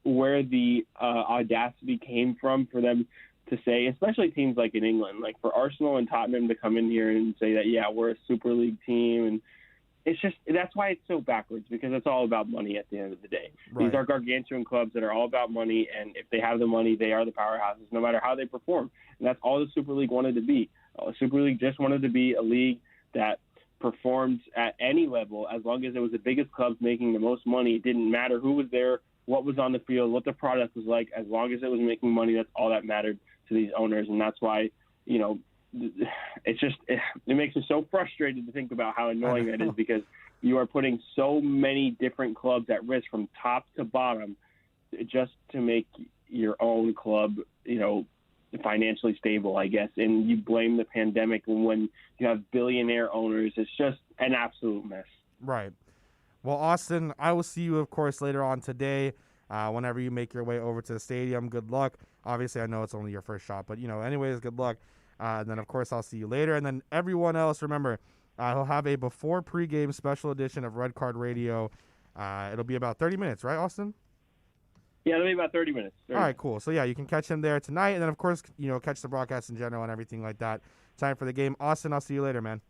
where the audacity came from for them to say, especially teams like in England, like for Arsenal and Tottenham to come in here and say that, yeah, we're a Super League team. And it's just, that's why it's so backwards, because it's all about money at the end of the day. Right. These are gargantuan clubs that are all about money, and if they have the money, they are the powerhouses, no matter how they perform. And that's all the Super League wanted to be. Super League just wanted to be a league that performed at any level, as long as it was the biggest clubs making the most money. It didn't matter who was there, what was on the field, what the product was like. As long as it was making money, that's all that mattered to these owners. And that's why, it's just, it makes me so frustrated to think about how annoying that is, because you are putting so many different clubs at risk from top to bottom just to make your own club, financially stable, I guess. And you blame the pandemic when you have billionaire owners. It's just an absolute mess. Right. Well, Austin, I will see you, of course, later on today. Whenever you make your way over to the stadium, good luck. Obviously, I know it's only your first shot, but, anyways, good luck. And then, of course, I'll see you later. And then everyone else, remember, he'll have a before pregame special edition of Red Card Radio. It'll be about 30 minutes, right, Austin? Yeah, it'll be about 30 minutes. All right, cool. So, yeah, you can catch him there tonight. And then, of course, catch the broadcast in general and everything like that. Time for the game. Austin, I'll see you later, man.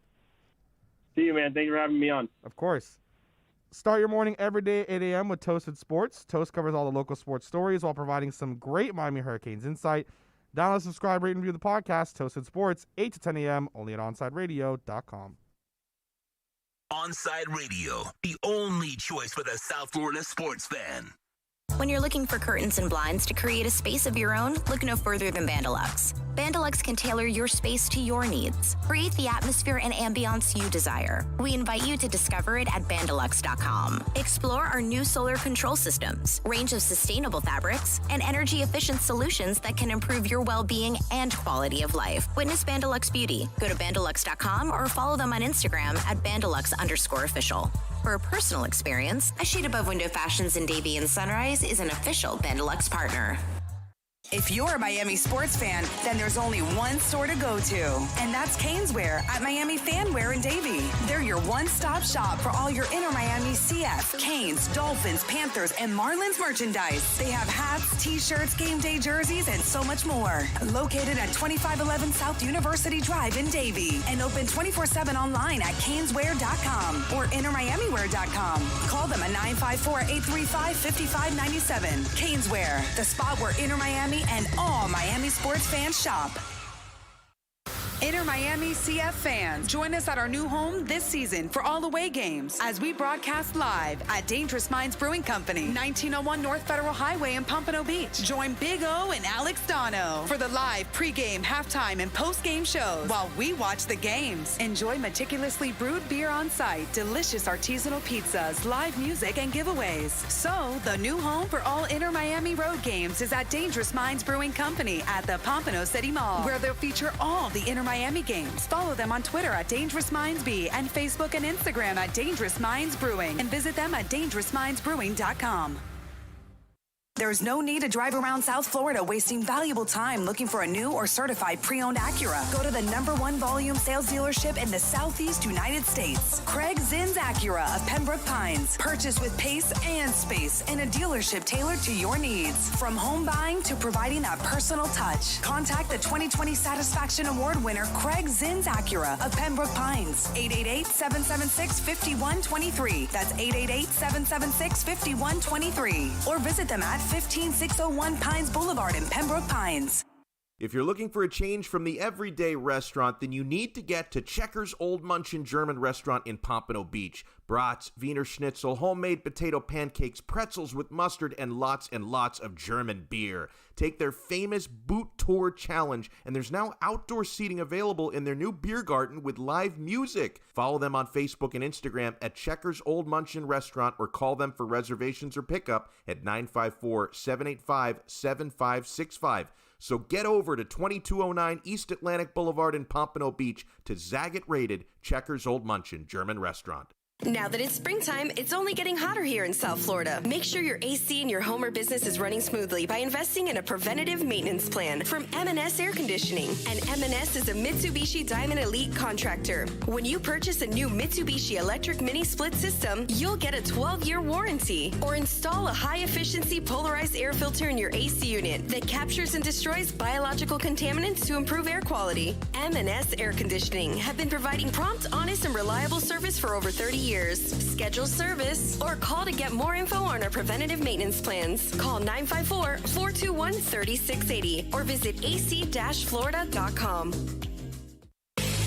See you, man. Thank you for having me on. Of course. Start your morning every day at 8 a.m. with Toasted Sports. Toast covers all the local sports stories while providing some great Miami Hurricanes insight. Download, subscribe, rate, and review the podcast, Toasted Sports, 8 to 10 a.m., only at OnsideRadio.com. Onside Radio, the only choice for the South Florida sports fan. When you're looking for curtains and blinds to create a space of your own, look no further than Bandalux. Bandalux can tailor your space to your needs. Create the atmosphere and ambiance you desire. We invite you to discover it at Bandalux.com. Explore our new solar control systems, range of sustainable fabrics, and energy-efficient solutions that can improve your well-being and quality of life. Witness Bandalux Beauty. Go to Bandalux.com or follow them on Instagram at Bandalux_official. For a personal experience, A Shade Above Window Fashions in Davie and Sunrise is an official Bandalux partner. If you're a Miami sports fan, then there's only one store to go to, and that's Caneswear at Miami Fanwear in Davie. They're your one-stop shop for all your inner Miami CF, Canes, Dolphins, Panthers, and Marlins merchandise. They have hats, t-shirts, game day jerseys, and so much more. Located at 2511 South University Drive in Davie, and open 24/7 online at caneswear.com or innermiamiwear.com. Call them at 954-835-5597. Caneswear, the spot where inner Miami and all Miami sports fans shop. Inter Miami CF fans, join us at our new home this season for all away games as we broadcast live at Dangerous Minds Brewing Company, 1901 North Federal Highway in Pompano Beach. Join Big O and Alex Dono for the live pregame, halftime, and postgame shows while we watch the games. Enjoy meticulously brewed beer on site, delicious artisanal pizzas, live music, and giveaways. So, the new home for all Inter Miami road games is at Dangerous Minds Brewing Company at the Pompano City Mall, where they'll feature all the Inter Miami games. Follow them on Twitter at Dangerous Minds B and Facebook and Instagram at Dangerous Minds Brewing, and visit them at dangerousmindsbrewing.com. There's no need to drive around South Florida wasting valuable time looking for a new or certified pre-owned Acura. Go to the #1 volume sales dealership in the Southeast United States. Craig Zinn's Acura of Pembroke Pines. Purchase with pace and space in a dealership tailored to your needs. From home buying to providing that personal touch. Contact the 2020 Satisfaction Award winner Craig Zinn's Acura of Pembroke Pines. 888-776-5123. That's 888-776-5123. Or visit them at 15601 Pines Boulevard in Pembroke Pines. If you're looking for a change from the everyday restaurant, then you need to get to Checkers Old Munchin German Restaurant in Pompano Beach. brats, Wiener Schnitzel, homemade potato pancakes, pretzels with mustard, and lots of German beer. Take their famous Boot Tour Challenge, and there's now outdoor seating available in their new beer garden with live music. Follow them on Facebook and Instagram at Checkers Old Munchin Restaurant, or call them for reservations or pickup at 954-785-7565. So get over to 2209 East Atlantic Boulevard in Pompano Beach to Zagat-rated Checkers Old Munchin German Restaurant. Now that it's springtime, it's only getting hotter here in South Florida. Make sure your AC in your home or business is running smoothly by investing in a preventative maintenance plan from M&S Air Conditioning. And M&S is a Mitsubishi Diamond Elite contractor. When you purchase a new Mitsubishi electric mini split system, you'll get a 12-year warranty. Or install a high-efficiency polarized air filter in your AC unit that captures and destroys biological contaminants to improve air quality. M&S Air Conditioning have been providing prompt, honest, and reliable service for over 30 years. Schedule service or call to get more info on our preventative maintenance plans. Call 954-421-3680 or visit ac-florida.com.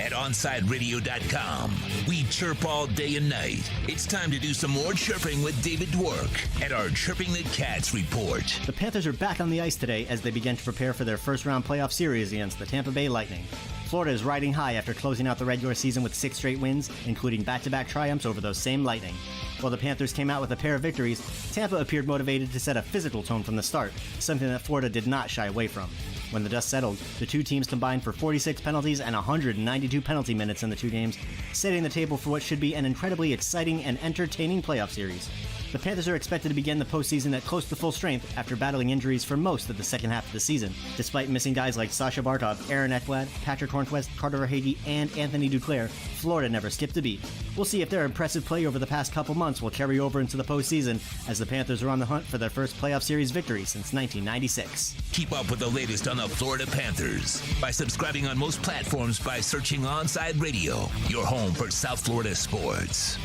At OnsideRadio.com, we chirp all day and night. It's time to do some more chirping with David Dwork at our Chirping the Cats report. The Panthers are back on the ice today as they begin to prepare for their first-round playoff series against the Tampa Bay Lightning. Florida is riding high after closing out the regular season with 6 straight wins, including back-to-back triumphs over those same Lightning. While the Panthers came out with a pair of victories, Tampa appeared motivated to set a physical tone from the start, something that Florida did not shy away from. When the dust settled, the two teams combined for 46 penalties and 192 penalty minutes in the two games, setting the table for what should be an incredibly exciting and entertaining playoff series. The Panthers are expected to begin the postseason at close to full strength after battling injuries for most of the second half of the season. Despite missing guys like Sasha Bartov, Aaron Ekblad, Patrick Hornquist, Carter Verhaeghe, and Anthony Duclair, Florida never skipped a beat. We'll see if their impressive play over the past couple months will carry over into the postseason as the Panthers are on the hunt for their first playoff series victory since 1996. Keep up with the latest on the Florida Panthers by subscribing on most platforms by searching Onside Radio, your home for South Florida sports.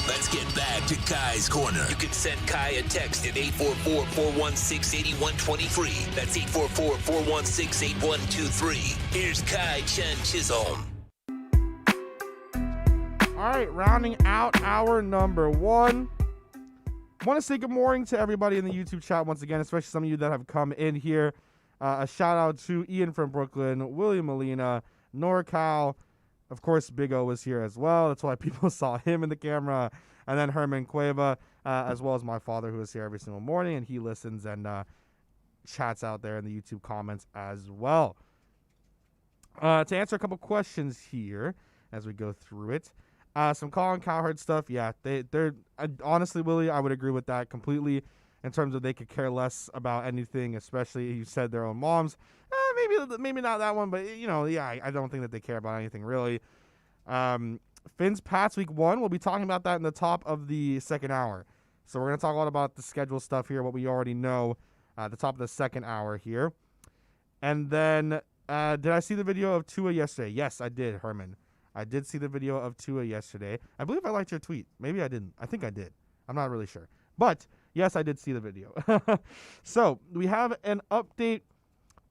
Let's get back to Kai's Corner. You can send Kai a text at 844-416-8123. That's 844-416-8123. Here's Kai Chen Chisholm. All right, rounding out hour number 1. Want to say good morning to everybody in the YouTube chat once again, especially some of you that have come in here. A shout out to Ian from Brooklyn, William Molina, NorCal. Of course, Big O was here as well. That's why people saw him in the camera. And then Herman Cueva, as well as my father, who is here every single morning, and he listens and chats out there in the YouTube comments as well. To answer a couple questions here as we go through it. Some Colin Cowherd stuff, yeah. They're honestly, Willie, I would agree with that completely in terms of they could care less about anything, especially you said their own moms. Maybe not that one, but, yeah, I don't think that they care about anything really. Finn's Pats Week 1, we'll be talking about that in the top of the second hour. So we're going to talk a lot about the schedule stuff here, what we already know at the top of the second hour here. And then, did I see the video of Tua yesterday? Yes, I did, Herman. I did see the video of Tua yesterday. I believe I liked your tweet. Maybe I didn't. I think I did. I'm not really sure. But, yes, I did see the video. So, we have an update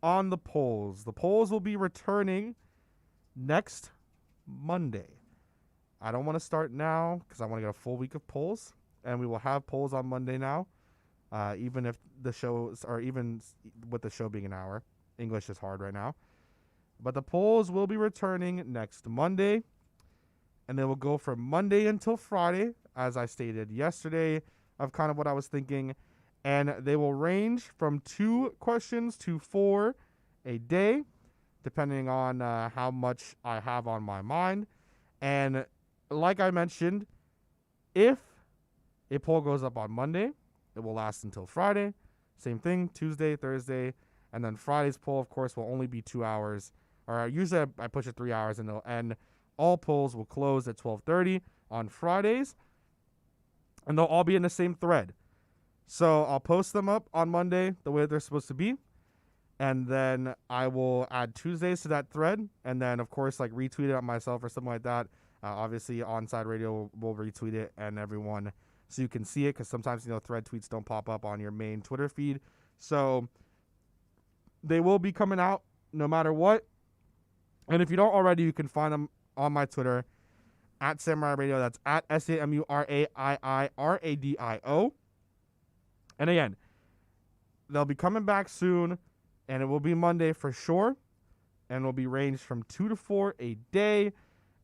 on the polls. The polls will be returning next Monday. I don't want to start now because I want to get a full week of polls, and we will have polls on Monday now, even if the shows, or even with the show being an hour. English is hard right now. But the polls will be returning next Monday, and they will go from Monday until Friday, as I stated yesterday, of kind of what I was thinking, and they will range from 2 questions to 4 a day, depending on how much I have on my mind. And like I mentioned, if a poll goes up on Monday, it will last until Friday. Same thing, Tuesday, Thursday, and then Friday's poll, of course, will only be 2 hours. Or usually I push it 3 hours, and it'll end. All polls will close at 12:30 on Fridays, and they'll all be in the same thread. So I'll post them up on Monday the way they're supposed to be, and then I will add Tuesdays to that thread, and then, of course, like retweet it on myself or something like that. Obviously, Onside Radio will retweet it, and everyone, so you can see it, because sometimes, thread tweets don't pop up on your main Twitter feed. So they will be coming out no matter what. And if you don't already, you can find them on my Twitter, at Samurai Radio. That's at SAMURAIIRADIO. And again, they'll be coming back soon, and it will be Monday for sure, and will be ranged from 2 to 4 a day.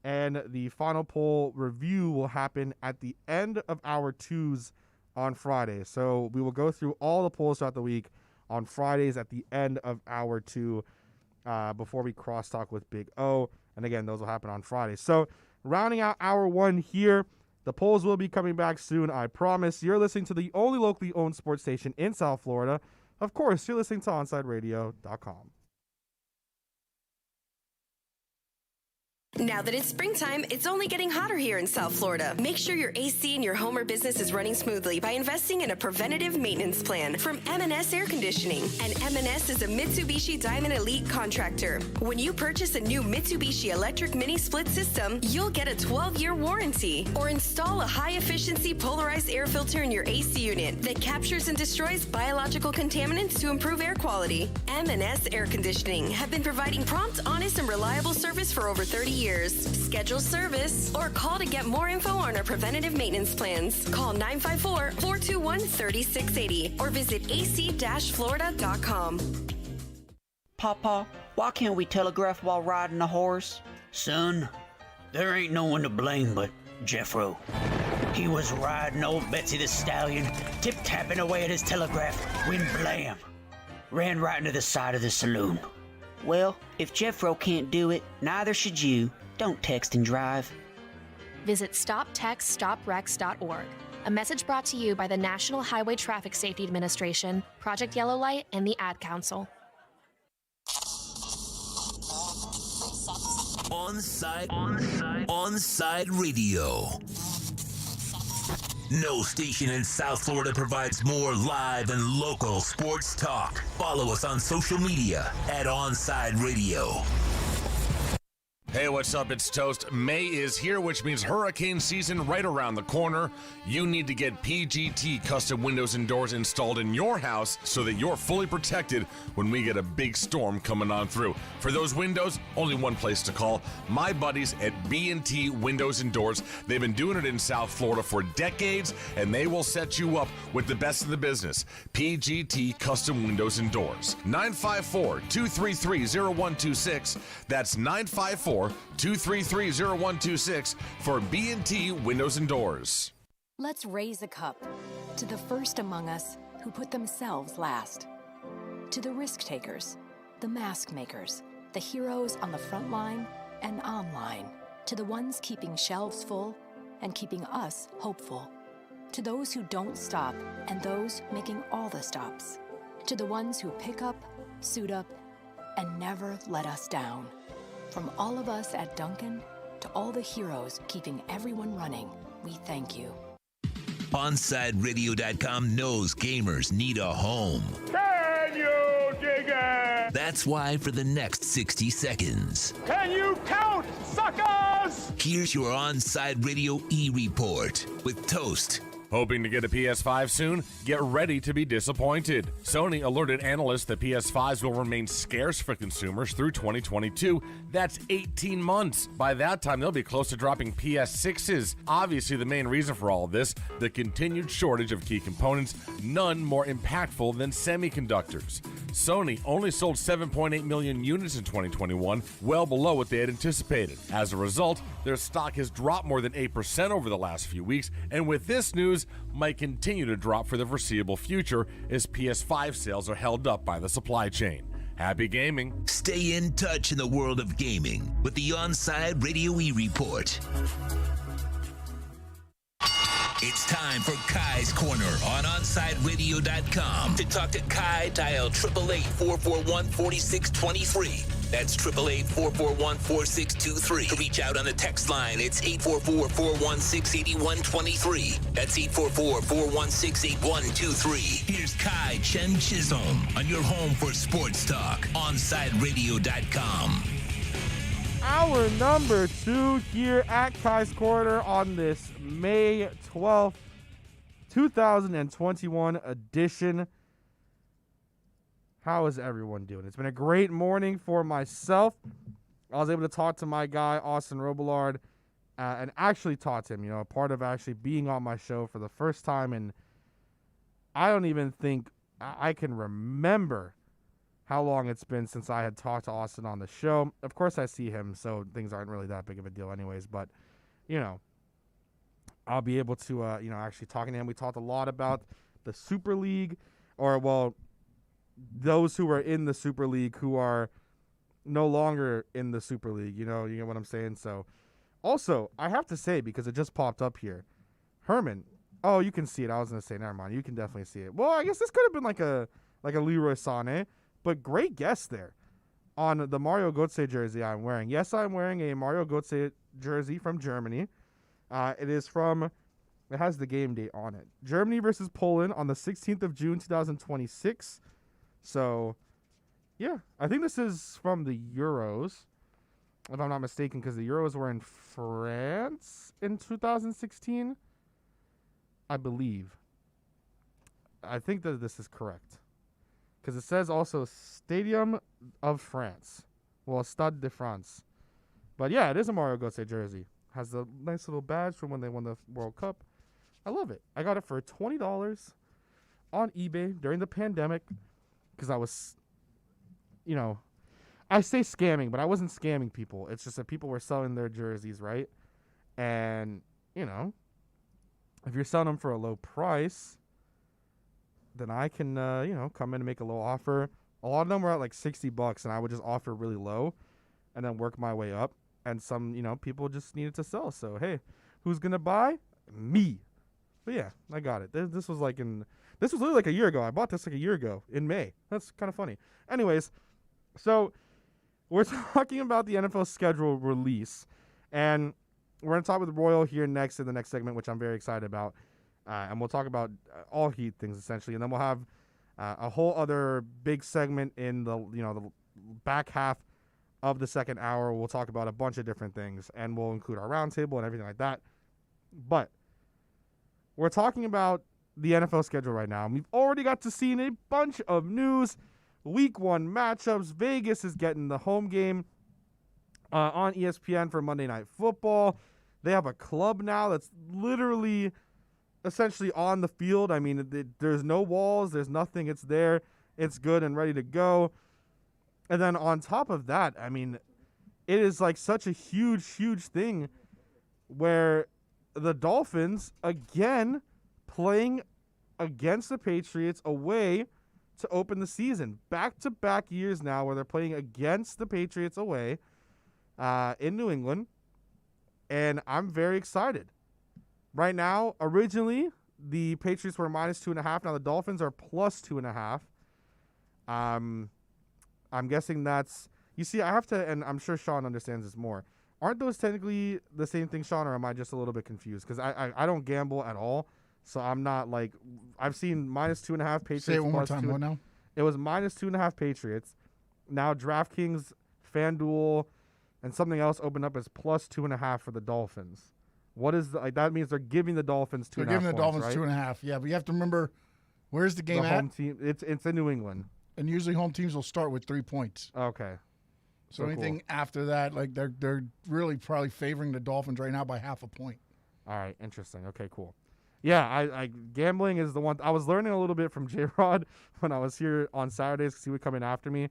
And the final poll review will happen at the end of hour 2s on Friday. So we will go through all the polls throughout the week on Fridays at the end of hour 2 before we crosstalk with Big O. And again, those will happen on Friday. So rounding out hour 1 here, the polls will be coming back soon, I promise. You're listening to the only locally owned sports station in South Florida. Of course, you're listening to OnsideRadio.com. Now that it's springtime, it's only getting hotter here in South Florida. Make sure your AC in your home or business is running smoothly by investing in a preventative maintenance plan from M&S Air Conditioning. And M&S is a Mitsubishi Diamond Elite contractor. When you purchase a new Mitsubishi electric mini split system, you'll get a 12-year warranty. Or install a high-efficiency polarized air filter in your AC unit that captures and destroys biological contaminants to improve air quality. M&S Air Conditioning have been providing prompt, honest, and reliable service for over 30 years. Schedule service or call to get more info on our preventative maintenance plans. Call 954-421-3680 or visit ac-florida.com. Papa, why can't we telegraph while riding a horse? Son, there ain't no one to blame but Jeffro. He was riding old Betsy the Stallion, tip-tapping away at his telegraph when blam! Ran right into the side of the saloon. Well, if Jeffro can't do it, neither should you. Don't text and drive. Visit StopTextStopWrecks.org. A message brought to you by the National Highway Traffic Safety Administration, Project Yellow Light, and the Ad Council. Onside Radio. No station in South Florida provides more live and local sports talk. Follow us on social media at Onside Radio. Hey, what's up? It's Toast. May is here, which means hurricane season right around the corner. You need to get PGT custom windows and doors installed in your house so that you're fully protected when we get a big storm coming on through. For those windows, only one place to call. My buddies at B&T Windows and Doors. They've been doing it in South Florida for decades, and they will set you up with the best of the business. PGT Custom Windows and Doors. 954-233-0126. That's 954-233-0126 for B&T Windows and Doors. Let's raise a cup to the first among us who put themselves last. To the risk takers, the mask makers, the heroes on the front line and online. To the ones keeping shelves full and keeping us hopeful. To those who don't stop and those making all the stops. To the ones who pick up, suit up, and never let us down. From all of us at Dunkin' to all the heroes keeping everyone running, we thank you. OnsideRadio.com knows gamers need a home. Can you dig it? That's why for the next 60 seconds, Can you count, suckers? here's your Onside Radio E-Report with Toast. Hoping to get a PS5 soon? Get ready to be disappointed. Sony alerted analysts that PS5s will remain scarce for consumers through 2022. That's 18 months. By that time, they'll be close to dropping PS6s. Obviously, the main reason for all of this, the continued shortage of key components, none more impactful than semiconductors. Sony only sold 7.8 million units in 2021, well below what they had anticipated. As a result, their stock has dropped more than 8% over the last few weeks, and with this news, might continue to drop for the foreseeable future as PS5 sales are held up by the supply chain. Happy gaming. Stay in touch in the world of gaming with the Onside Radio E-Report. It's time for Kai's Corner on OnsideRadio.com. To talk to Kai, dial 888-441-4623. That's 888-441-4623. To reach out on the text line, it's 844-416-8123. That's 844-416-8123. Here's Kai Chen Chisholm on your home for sports talk, OnsideRadio.com. Hour number 2 here at Kai's Corner on this May 12th, 2021 edition. How is everyone doing? It's been a great morning for myself. I was able to talk to my guy, Austin Robillard, and actually talk to him, a part of actually being on my show for the first time. And I don't even think I can remember how long it's been since I had talked to Austin on the show. Of course, I see him, so things aren't really that big of a deal anyways. But, I'll be able to, actually talking to him. We talked a lot about the Super League, those who are in the Super League who are no longer in the Super League. You get what I'm saying? So, also, I have to say, because it just popped up here, Herman. Oh, you can see it. I was going to say, never mind. You can definitely see it. Well, I guess this could have been like a Leroy Sané, but great guess there on the Mario Götze jersey I'm wearing. Yes, I'm wearing a Mario Götze jersey from Germany. It has the game date on it. Germany versus Poland on the 16th of June, 2026. So, yeah, I think this is from the Euros, if I'm not mistaken, because the Euros were in France in 2016, I believe. I think that this is correct, because it says also Stadium of France. Well, Stade de France. But, yeah, it is a Mario Götze jersey. Has a nice little badge from when they won the World Cup. I love it. I got it for $20 on eBay during the pandemic because I was, I say scamming, but I wasn't scamming people. It's just that people were selling their jerseys, right? And, if you're selling them for a low price, then I can, come in and make a little offer. A lot of them were at like $60, and I would just offer really low and then work my way up. And some, people just needed to sell. So, hey, who's going to buy? Me. But, yeah, I got it. This was literally like a year ago. I bought this like a year ago in May. That's kind of funny. Anyways, so we're talking about the NFL schedule release. And we're going to talk with Royal here next in the next segment, which I'm very excited about. And we'll talk about all Heat things, essentially. And then we'll have a whole other big segment in the back half of the second hour. We'll talk about a bunch of different things, and we'll include our roundtable and everything like that. But we're talking about the NFL schedule right now, and we've already got to see a bunch of news. Week 1 matchups. Vegas is getting the home game on ESPN for Monday Night Football. They have a club now that's literally essentially on the field. I mean, there's no walls. There's nothing. It's there. It's good and ready to go. And then on top of that, I mean, it is like such a huge, huge thing where the Dolphins, again, playing against the Patriots away to open the season. Back-to-back years now where they're playing against the Patriots away in New England. And I'm very excited. Right now, originally, the Patriots were -2.5. Now the Dolphins are +2.5. I'm guessing that's... You see, I have to... And I'm sure Sean understands this more. Aren't those technically the same thing, Sean, or am I just a little bit confused? Because I don't gamble at all, so I'm not like... I've seen -2.5 Patriots. Say it one more time. What now? It was -2.5 Patriots. Now DraftKings, FanDuel, and something else opened up as +2.5 for the Dolphins. What is that means they're giving the Dolphins 2.5 They're giving the Dolphins right? 2.5. Yeah, but you have to remember, where's the game the at? home team. It's in New England. And usually home teams will start with 3 points. Okay. So anything after that, like they're really probably favoring the Dolphins right now by 0.5 point. All right, interesting. Okay, cool. Yeah, I gambling is the one. I was learning a little bit from J-Rod when I was here on Saturdays because he would come in after me.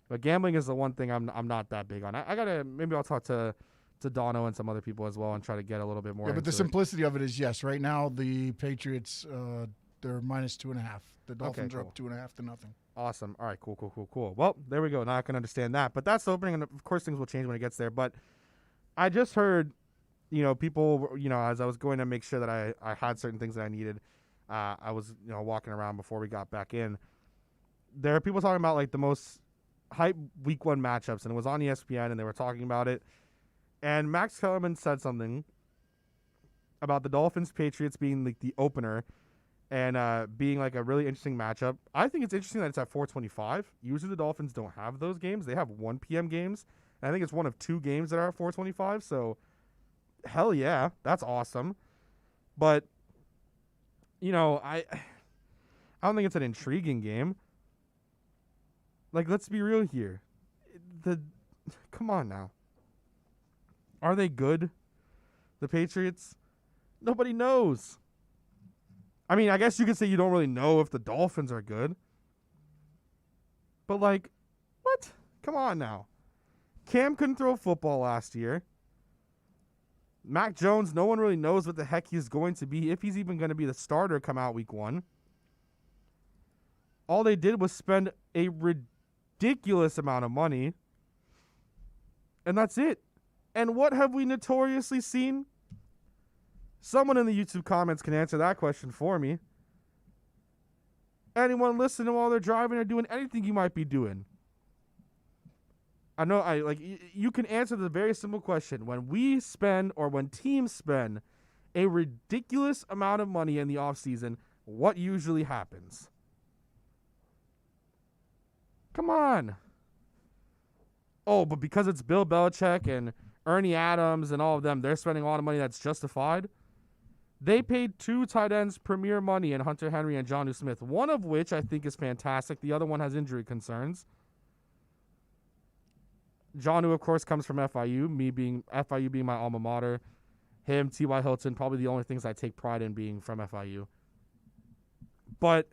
But gambling is the one thing I'm not that big on. I gotta maybe I'll talk to Dono and some other people as well and try to get a little bit more. Yeah, but the simplicity of it is yes. Right now the Patriots they're -2.5. The Dolphins are up 2.5 to nothing. Awesome. All right, cool. Well, there we go. Now I can understand that. But that's the opening, and of course things will change when it gets there. But I just heard, people, as I was going to make sure that I had certain things that I needed, I was, walking around before we got back in. There are people talking about, like, the most hype week 1 matchups, and it was on ESPN, and they were talking about it. And Max Kellerman said something about the Dolphins-Patriots being, like, the opener, and being like a really interesting matchup. I think it's interesting that it's at 4:25. Usually the Dolphins don't have those games. They have 1 p.m. games. And I think it's one of 2 games that are at 4:25. So, hell yeah, that's awesome. But, I don't think it's an intriguing game. Like, let's be real here. Come on now. Are they good? The Patriots? Nobody knows. I mean, I guess you could say you don't really know if the Dolphins are good. But, like, what? Come on now. Cam couldn't throw a football last year. Mac Jones, no one really knows what the heck he's going to be, if he's even going to be the starter come out week 1. All they did was spend a ridiculous amount of money. And that's it. And what have we notoriously seen? Someone in the YouTube comments can answer that question for me. Anyone listening while they're driving or doing anything you might be doing. I know you can answer the very simple question. When we spend or when teams spend a ridiculous amount of money in the offseason, what usually happens? Come on. Oh, but because it's Bill Belichick and Ernie Adams and all of them, they're spending a lot of money that's justified. They paid 2 tight ends premier money in Hunter Henry and Jonnu Smith, one of which I think is fantastic. The other one has injury concerns. Jonnu, of course, comes from FIU, FIU being my alma mater. Him, T.Y. Hilton, probably the only things I take pride in being from FIU. But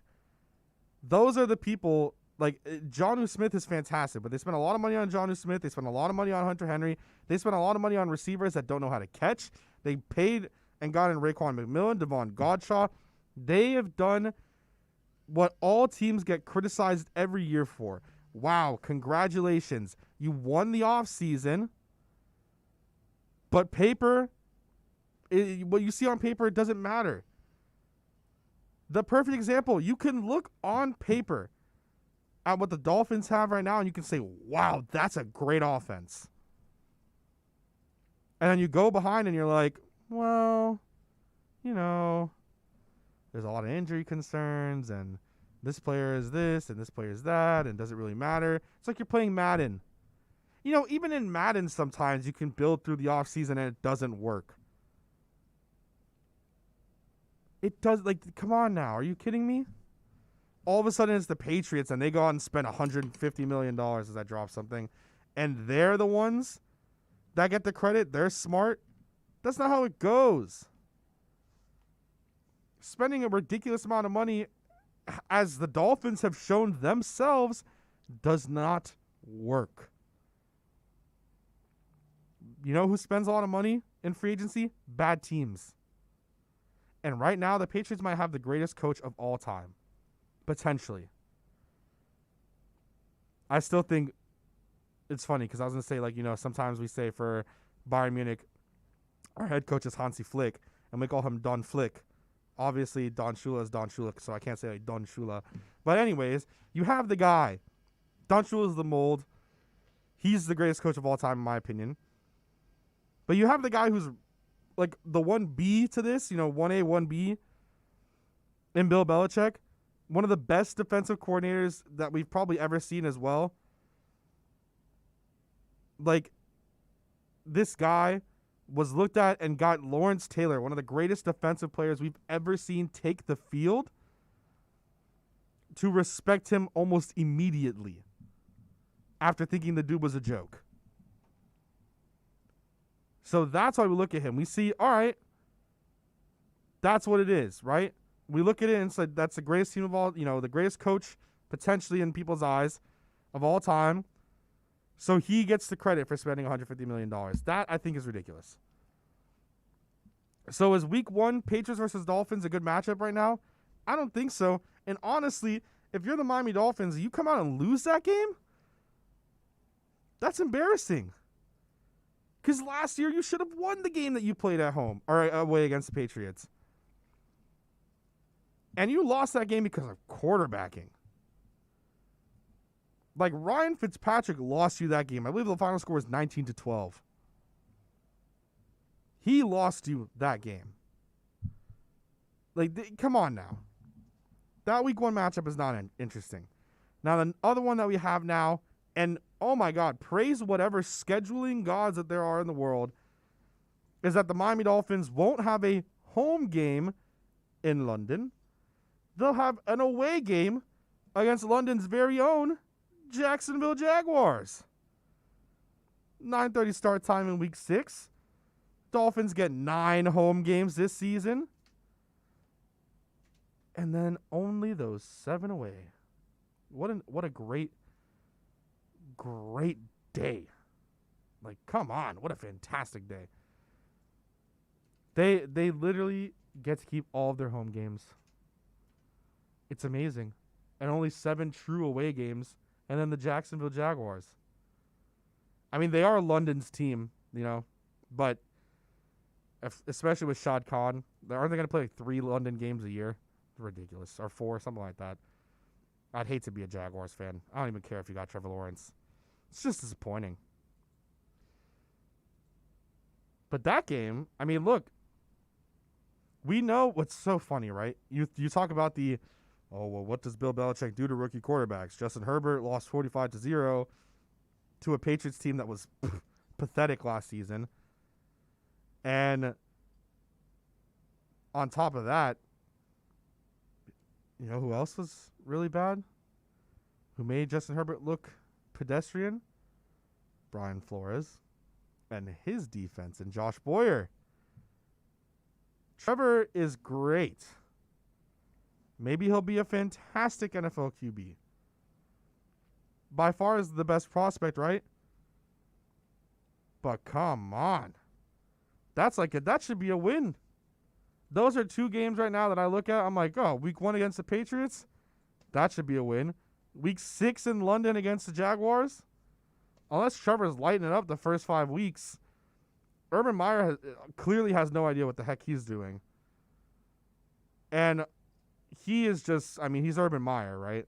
those are the people, like, Jonnu Smith is fantastic, but they spent a lot of money on Jonnu Smith. They spent a lot of money on Hunter Henry. They spent a lot of money on receivers that don't know how to catch. They paid and got in Raekwon McMillan, Devon Godshaw. They have done what all teams get criticized every year for. Wow, congratulations. You won the offseason, but what you see on paper, it doesn't matter. The perfect example, you can look on paper at what the Dolphins have right now, and you can say, wow, that's a great offense. And then you go behind and you're like, well, there's a lot of injury concerns, and this player is this, and this player is that, and does it really matter? It's like you're playing Madden. Even in Madden, sometimes you can build through the offseason and it doesn't work. It does, come on now. Are you kidding me? All of a sudden, it's the Patriots, and they go out and spend $150 million as I drop something, and they're the ones that get the credit. They're smart. That's not how it goes. Spending a ridiculous amount of money, as the Dolphins have shown themselves, does not work. You know who spends a lot of money in free agency? Bad teams. And right now, the Patriots might have the greatest coach of all time. Potentially. I still think it's funny because I was going to say, sometimes we say for Bayern Munich, our head coach is Hansi Flick, and we call him Don Flick. Obviously, Don Shula is Don Shula, so I can't say Don Shula. But anyways, you have the guy. Don Shula is the mold. He's the greatest coach of all time, in my opinion. But you have the guy who's like the 1B to this, 1A, 1B in Bill Belichick. One of the best defensive coordinators that we've probably ever seen as well. This guy was looked at and got Lawrence Taylor, one of the greatest defensive players we've ever seen, take the field, to respect him almost immediately after thinking the dude was a joke. So that's why we look at him. We see, all right, that's what it is, right? We look at it and say that's the greatest team of all, the greatest coach potentially in people's eyes of all time. So he gets the credit for spending $150 million. That, I think, is ridiculous. So is week 1 Patriots versus Dolphins a good matchup right now? I don't think so. And honestly, if you're the Miami Dolphins, you come out and lose that game? That's embarrassing. Because last year you should have won the game that you played at home or away against the Patriots. And you lost that game because of quarterbacking. Ryan Fitzpatrick lost you that game. I believe the final score was 19-12. He lost you that game. Come on now. That week 1 matchup is not interesting. Now, the other one that we have now, and oh my God, praise whatever scheduling gods that there are in the world, is that the Miami Dolphins won't have a home game in London. They'll have an away game against London's very own Jacksonville Jaguars. 9:30 start time in week 6. Dolphins get 9 home games this season. And then only those 7 away. What a great day. Like, come on, what a fantastic day. They literally get to keep all of their home games. It's amazing. And only 7 true away games, and then the Jacksonville Jaguars. I mean, they are London's team, but especially with Shad Khan, aren't they going to play like 3 London games a year? It's ridiculous. Or 4, something like that. I'd hate to be a Jaguars fan. I don't even care if you got Trevor Lawrence. It's just disappointing. But that game, I mean, look, we know what's so funny, right? You talk about what does Bill Belichick do to rookie quarterbacks? Justin Herbert lost 45-0 to a Patriots team that was pathetic last season. And on top of that, you know who else was really bad? Who made Justin Herbert look pedestrian? Brian Flores and his defense and Josh Boyer. Trevor is great. Maybe he'll be a fantastic NFL QB. By far is the best prospect, right? But come on. That should be a win. Those are 2 games right now that I look at. I'm like, week 1 against the Patriots, that should be a win. Week 6 in London against the Jaguars. Unless Trevor's lighting it up the first 5 weeks, Urban Meyer clearly has no idea what the heck he's doing. And he is just, he's Urban Meyer, right?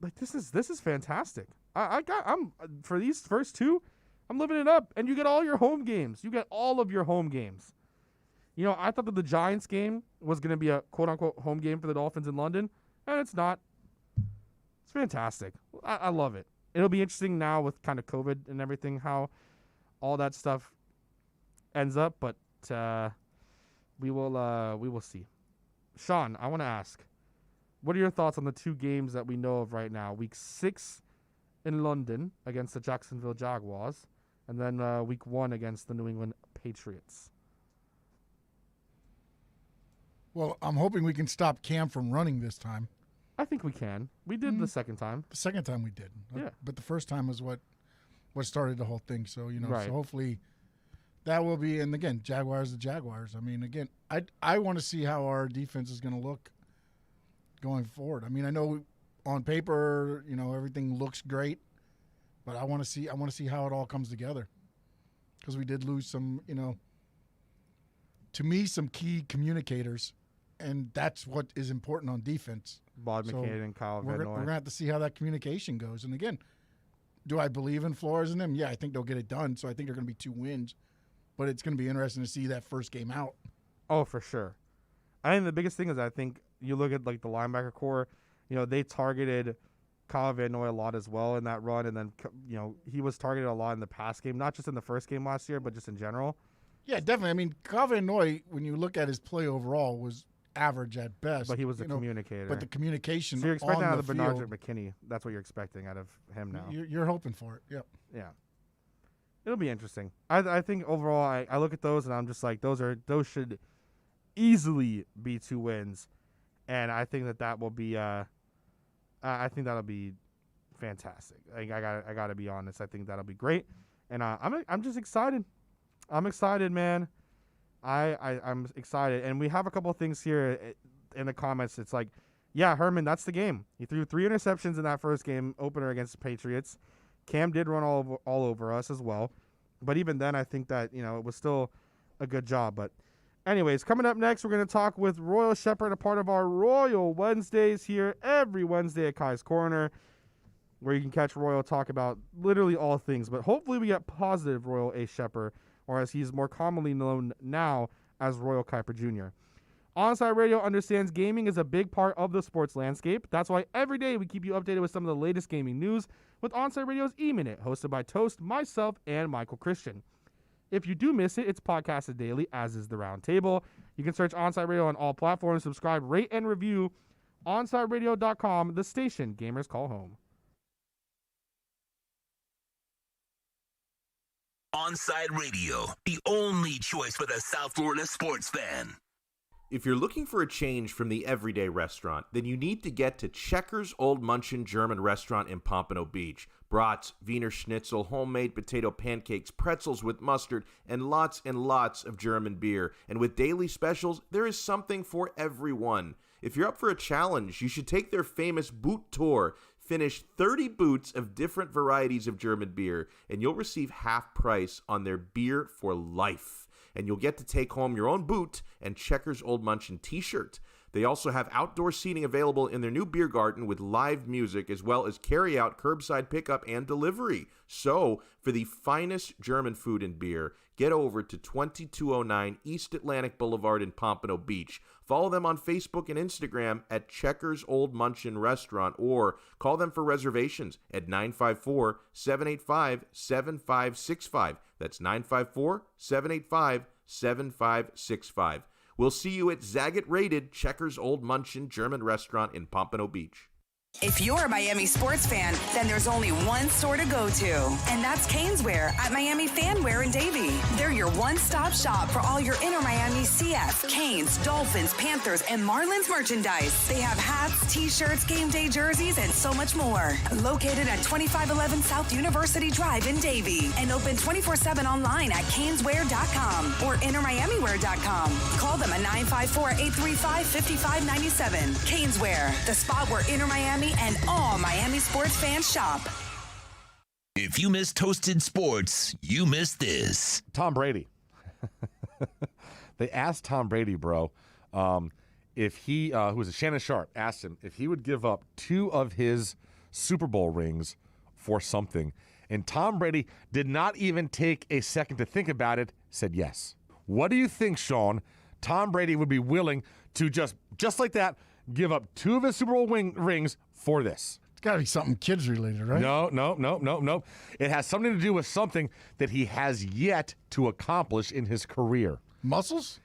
Like, this is fantastic. I'm for these first 2, I'm living it up. And you get all your home games. You get all of your home games. I thought that the Giants game was going to be a quote-unquote home game for the Dolphins in London, and it's not. It's fantastic. I love it. It'll be interesting now with kind of COVID and everything, how all that stuff ends up, but we will see. Sean, I want to ask, what are your thoughts on the 2 games that we know of right now? Week 6 in London against the Jacksonville Jaguars, and then week 1 against the New England Patriots. Well, I'm hoping we can stop Cam from running this time. I think we can. We did the second time. The second time we did. Yeah. But the first time was what started the whole thing. So, right. So hopefully that will be, and again, Jaguars the Jaguars. Again, I want to see how our defense is going to look going forward. I know on paper, everything looks great, but I want to see how it all comes together. Because we did lose some, to me, some key communicators. And that's what is important on defense. Bob McCain and Kyle Van Noy. We're going to have to see how that communication goes. And again, do I believe in Flores and them? Yeah, I think they'll get it done. So I think they're going to be 2 wins. But it's going to be interesting to see that first game out. Oh, for sure. I think the biggest thing is I think you look at like the linebacker core, they targeted Kyle Van Noy a lot as well in that run. And then, he was targeted a lot in the pass game, not just in the first game last year, but just in general. Yeah, definitely. Kyle Van Noy, when you look at his play overall, was average at best. But he was the communicator. But the communication. So you're expecting on out of the Bernard field, McKinney. That's what you're expecting out of him now. You're hoping for it. Yep. Yeah. It'll be interesting. I think overall, I look at those and I'm just like, those should easily be 2 wins, and I think that will be. I think that'll be fantastic. I gotta be honest. I think that'll be great, and I'm just excited. I'm excited, man. I'm excited. And we have a couple of things here in the comments. It's like, yeah, Herman, that's the game. He threw 3 interceptions in that first game opener against the Patriots. Cam did run all over us as well. But even then, I think that, it was still a good job. But anyways, coming up next, we're going to talk with Royal Shepherd, a part of our Royal Wednesdays here every Wednesday at Kai's Corner, where you can catch Royal talk about literally all things. But hopefully we get positive Royal A. Shepherd, or as he's more commonly known now as Royal Kuiper Jr. Onside Radio understands gaming is a big part of the sports landscape. That's why every day we keep you updated with some of the latest gaming news with Onside Radio's E-Minute, hosted by Toast, myself, and Michael Christian. If you do miss it, it's podcasted daily, as is the Round Table. You can search Onside Radio on all platforms, subscribe, rate, and review OnsideRadio.com, the station gamers call home. Onside Radio, the only choice for the South Florida sports fan. If you're looking for a change from the everyday restaurant, then you need to get to Checkers Old Munchin German Restaurant in Pompano Beach. Brats, Wiener Schnitzel, homemade potato pancakes, pretzels with mustard, and lots of German beer. And with daily specials, there is something for everyone. If you're up for a challenge, you should take their famous boot tour. Finish 30 boots of different varieties of German beer, and you'll receive half price on their beer for life. And you'll get to take home your own boot and Checkers Old Munchin t-shirt. They also have outdoor seating available in their new beer garden with live music, as well as carry-out, curbside pickup, and delivery. So, for the finest German food and beer, get over to 2209 East Atlantic Boulevard in Pompano Beach. Follow them on Facebook and Instagram at Checkers Old Munchin Restaurant, or call them for reservations at 954-785-7565. That's 954-785-7565. We'll see you at Zagat-rated Checkers Old Munchin German Restaurant in Pompano Beach. If you're a Miami sports fan, then there's only one store to go to, and that's Caneswear at Miami Fanwear in Davie. They're your one-stop shop for all your Inter Miami CF, Canes, Dolphins, Panthers, and Marlins merchandise. They have hats, t-shirts, game day jerseys, and so much more. Located at 2511 South University Drive in Davie, and open 24/7 online at caneswear.com or intermiamiwear.com. Call them at 954-835-5597. Caneswear, the spot where Inter Miami and all Miami sports fans shop. If you miss Toasted Sports, you miss this. Tom Brady. They asked Tom Brady, bro, if he, who was Shannon Sharp, asked him if he would give up 2 of his Super Bowl rings for something. And Tom Brady did not even take a second to think about it, said yes. What do you think, Sean? Tom Brady would be willing to just like that, give up 2 of his Super Bowl rings for this. It's got to be something kids related, right? No. It has something to do with something that he has yet to accomplish in his career. Muscles?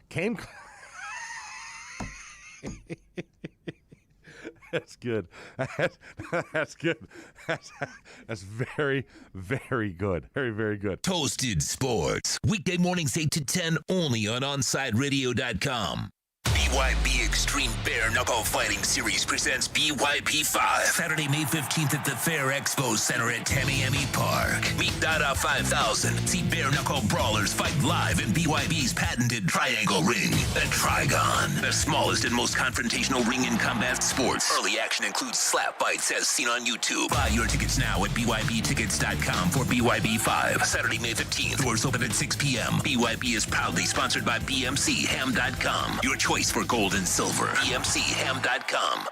That's good. That's good. That's very, very good. Very, very good. Toasted Sports. Weekday mornings 8 to 10 only on OnSideRadio.com. BYB Extreme Bare Knuckle Fighting Series presents BYP 5. Saturday, May 15th at the Fair Expo Center at Tamiami Park. Meet Dada 5000. See bare knuckle brawlers fight live in BYB's patented triangle ring. The Trigon. The smallest and most confrontational ring in combat sports. Early action includes slap fights as seen on YouTube. Buy your tickets now at BYBtickets.com for BYB 5. Saturday, May 15th. Doors open at 6 p.m. BYB is proudly sponsored by BMCHam.com. Your choice for gold and silver. BMCHam.com.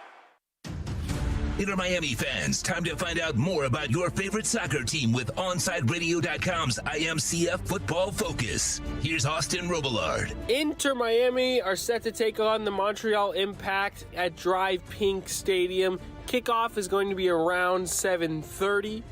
Inter Miami fans, time to find out more about your favorite soccer team with OnSideRadio.com's IMCF Football Focus. Here's Austin Robillard. Inter Miami are set to take on the Montreal Impact at Drive Pink Stadium. Kickoff is going to be around 7:30.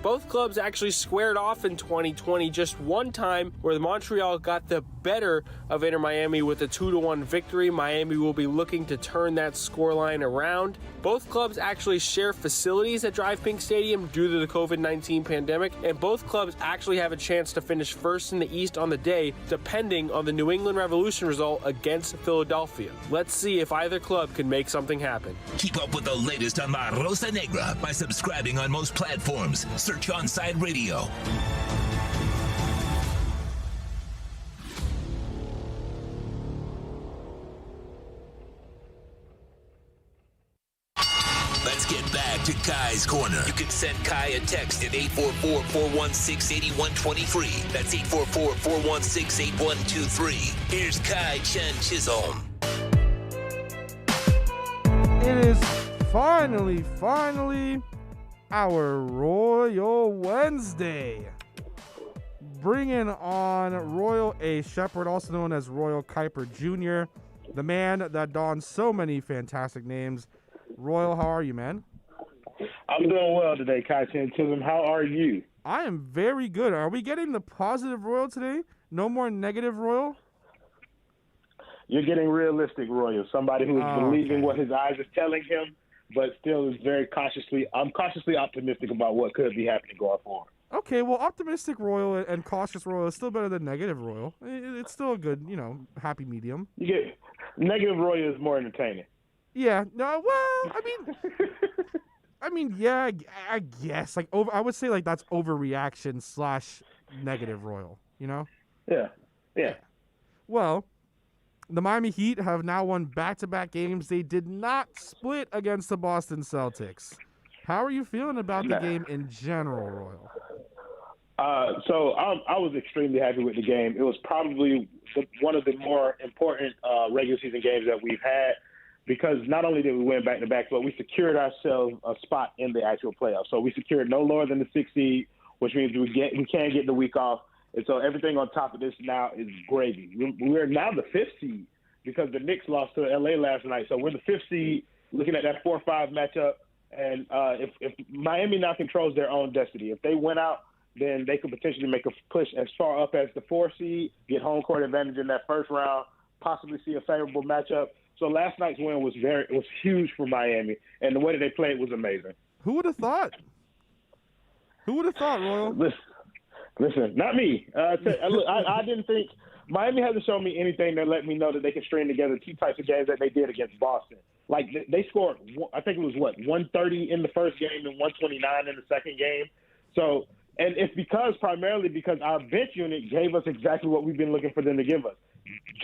Both clubs actually squared off in 2020 just one time, where the Montreal got the better of Inter Miami with a 2-1 victory. Miami will be looking to turn that scoreline around. Both clubs actually share facilities at Drive Pink Stadium due to the COVID-19 pandemic, and both clubs actually have a chance to finish first in the East on the day, depending on the New England Revolution result against Philadelphia. Let's see if either club can make something happen. Keep up with the latest on La Rosa Negra by subscribing on most platforms. Search Onside Radio. Let's get back to Kai's Corner. You can send Kai a text at 844-416-8123. That's 844-416-8123. Here's Kai Chen Chisholm. It is finally our Royal Wednesday. Bringing on Royal A. Shepard, also known as Royal Kuiper Jr., the man that dons so many fantastic names. Royal, how are you, man? I'm doing well today, Kai Chisholm. How are you? I am very good. Are we getting the positive Royal today? No more negative Royal? You're getting realistic Royal. Somebody who is believing what his eyes are telling him, but still is I'm cautiously optimistic about what could be happening going forward. Okay, well, optimistic Royal and cautious Royal is still better than negative Royal. It's still a good, happy medium. You get negative Royal is more entertaining. Yeah. No. Well, yeah. I guess I would say that's overreaction / negative Royal. Yeah. Well, the Miami Heat have now won back-to-back games. They did not split against the Boston Celtics. How are you feeling about the game in general, Royal? So I was extremely happy with the game. It was probably one of the more important regular season games that we've had because not only did we win back-to-back, but we secured ourselves a spot in the actual playoffs. So we secured no lower than the 6th seed, which means we can get the week off. And so everything on top of this now is gravy. We're now the 5th seed because the Knicks lost to LA last night. So we're the 5th seed looking at that 4-5 matchup. And if Miami now controls their own destiny, if they win out, then they could potentially make a push as far up as the 4th seed, get home court advantage in that first round, possibly see a favorable matchup. So last night's win was huge for Miami, and the way that they played was amazing. Who would have thought? Royal? Listen, not me. I didn't think Miami hasn't shown me anything that let me know that they can string together 2 types of games that they did against Boston. Like they scored, I think it was 130 in the first game and 129 in the second game. So. And it's primarily because our bench unit gave us exactly what we've been looking for them to give us.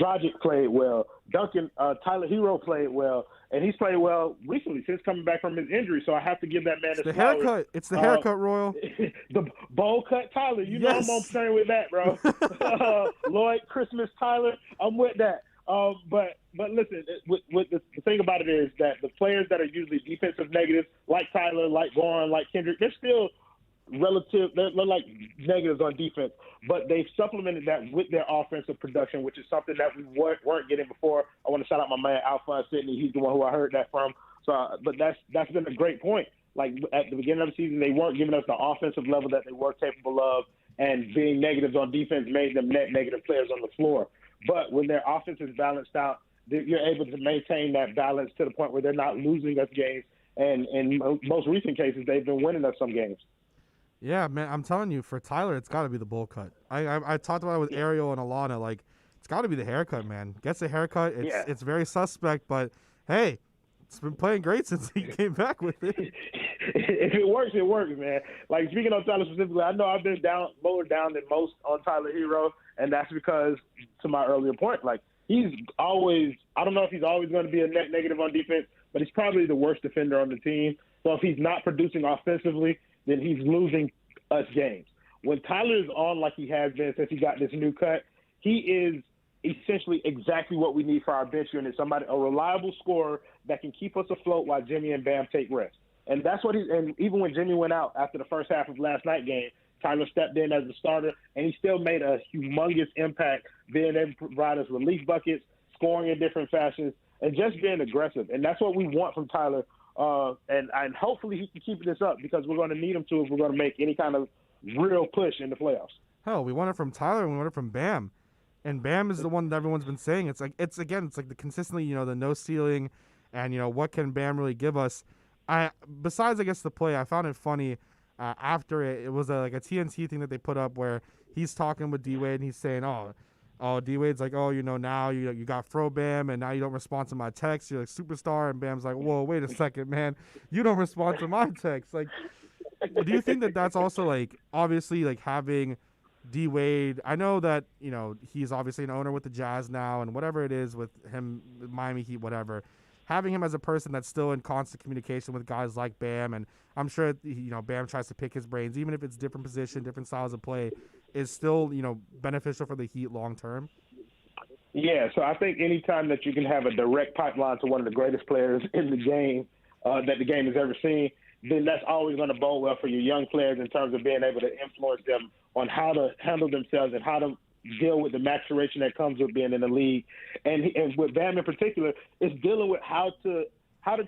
Dragic played well. Tyler Hero played well. And he's played well recently since coming back from his injury. So I have to give that man the haircut. It's the haircut, Royal. The bowl cut Tyler. You know I'm on train with that, bro. Lloyd Christmas Tyler. I'm with that. But listen, the thing about it is that the players that are usually defensive negatives, like Tyler, like Goran, like Kendrick, they're still – they're like negatives on defense, but they've supplemented that with their offensive production, which is something that we weren't getting before. I want to shout out my man Alphonse Sidney. He's the one who I heard that from. So, but that's been a great point. Like at the beginning of the season, they weren't giving us the offensive level that they were capable of, and being negatives on defense made them net negative players on the floor. But when their offense is balanced out, you're able to maintain that balance to the point where they're not losing us games. And in most recent cases, they've been winning us some games. Yeah, man, I'm telling you, for Tyler, it's got to be the bowl cut. I talked about it with Ariel and Alana. It's got to be the haircut, man. Gets a haircut. It's very suspect, but hey, it's been playing great since he came back with it. If it works, it works, man. Like, speaking of Tyler specifically, I know I've been lower down than most on Tyler Hero, and that's because, to my earlier point, he's always – I don't know if he's always going to be a net negative on defense, but he's probably the worst defender on the team. So if he's not producing offensively – then he's losing us games. When Tyler is on like he has been since he got this new cut, he is essentially exactly what we need for our bench unit, a reliable scorer that can keep us afloat while Jimmy and Bam take rest. And that's what and even when Jimmy went out after the first half of last night's game, Tyler stepped in as the starter, and he still made a humongous impact, being able to provide us relief buckets, scoring in different fashions, and just being aggressive. And that's what we want from Tyler. And hopefully he can keep this up because we're going to need him to if we're going to make any kind of real push in the playoffs. Hell, we want it from Tyler and we want it from Bam. And Bam is the one that everyone's been saying. It's like the consistently, the no ceiling and, what can Bam really give us. Besides, I guess, the play, I found it funny after it was a TNT thing that they put up where he's talking with D-Wade and he's saying, D-Wade's like, now you got Fro Bam, and now you don't respond to my text. You're like superstar, and Bam's like, whoa, wait a second, man. You don't respond to my text. Like, do you think that that's also, obviously, having D-Wade? I know that, he's obviously an owner with the Jazz now, and whatever it is with him, Miami Heat, whatever. Having him as a person that's still in constant communication with guys like Bam, and I'm sure, Bam tries to pick his brains, even if it's different position, different styles of play, is still, beneficial for the Heat long term? Yeah, so I think anytime that you can have a direct pipeline to one of the greatest players in the game that the game has ever seen, then that's always going to bode well for your young players in terms of being able to influence them on how to handle themselves and how to deal with the maturation that comes with being in the league. And with Bam in particular, it's dealing with how to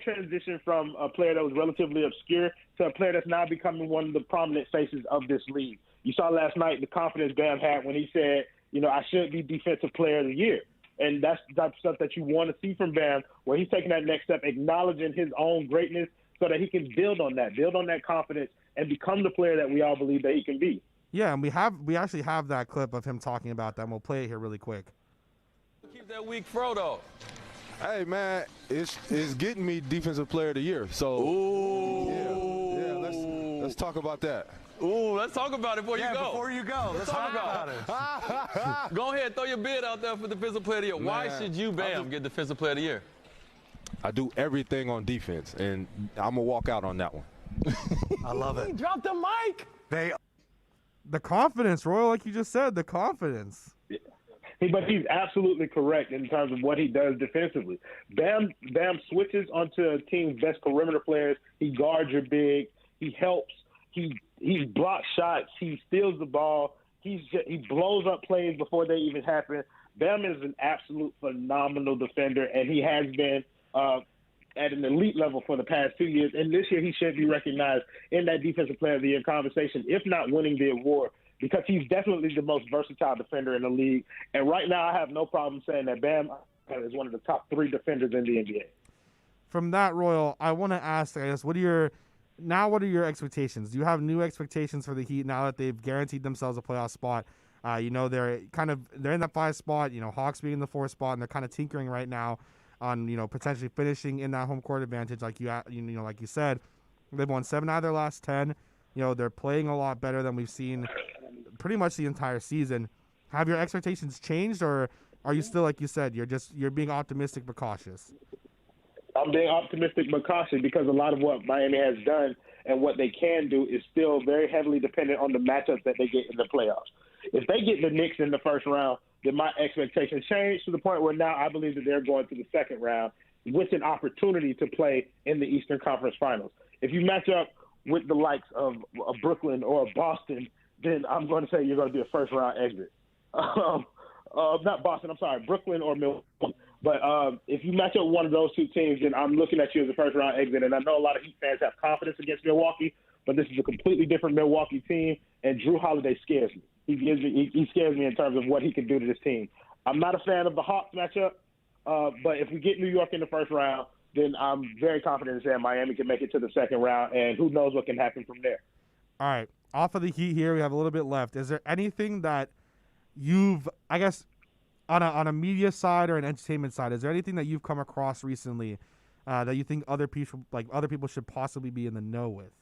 transition from a player that was relatively obscure to a player that's now becoming one of the prominent faces of this league. You saw last night the confidence Bam had when he said, I should be Defensive Player of the Year. And that's the type of stuff that you want to see from Bam, where he's taking that next step, acknowledging his own greatness so that he can build on that confidence and become the player that we all believe that he can be. Yeah, and we actually have that clip of him talking about that, and we'll play it here really quick. Keep that weak Frodo. Hey man, it's getting me Defensive Player of the Year. So let's talk about that. Ooh, let's talk about it before you go. Before you go, let's talk about it. Go ahead, throw your bid out there for Defensive Player of the Year. Why should you, Bam, get Defensive Player of the Year? I do everything on defense, and I'm gonna walk out on that one. I love it. Drop the mic. The confidence, Royal, like you just said, the confidence. But he's absolutely correct in terms of what he does defensively. Bam switches onto a team's best perimeter players. He guards your big. He helps. He blocks shots. He steals the ball. He blows up plays before they even happen. Bam is an absolute phenomenal defender, and he has been at an elite level for the past 2 years. And this year he should be recognized in that Defensive Player of the Year conversation, if not winning the award, because he's definitely the most versatile defender in the league. And right now I have no problem saying that Bam is one of the top 3 defenders in the NBA. From that, Royal, I want to ask, I guess, what are your expectations? Do you have new expectations for the Heat now that they've guaranteed themselves a playoff spot? They're in that 5 spot, Hawks being in the 4th spot, and they're kind of tinkering right now on, potentially finishing in that home court advantage, like you said. They've won 7 out of their last 10. They're playing a lot better than we've seen pretty much the entire season. Have your expectations changed, or are you still, like you said, you're being optimistic but cautious? I'm being optimistic but cautious because a lot of what Miami has done and what they can do is still very heavily dependent on the matchups that they get in the playoffs. If they get the Knicks in the first round, then my expectations change to the point where now I believe that they're going to the second round with an opportunity to play in the Eastern Conference Finals. If you match up with the likes of Brooklyn or Boston, then I'm going to say you're going to be a first-round exit. Not Boston, I'm sorry, Brooklyn or Milwaukee. But if you match up with one of those 2 teams, then I'm looking at you as a first-round exit. And I know a lot of Heat fans have confidence against Milwaukee, but this is a completely different Milwaukee team, and Drew Holiday scares me. He scares me in terms of what he can do to this team. I'm not a fan of the Hawks matchup, but if we get New York in the first round, then I'm very confident in saying Miami can make it to the second round, and who knows what can happen from there. All right, off of the Heat here, we have a little bit left. Is there anything that you've, I guess, on a media side or an entertainment side, is there anything that you've come across recently that you think other people should possibly be in the know with?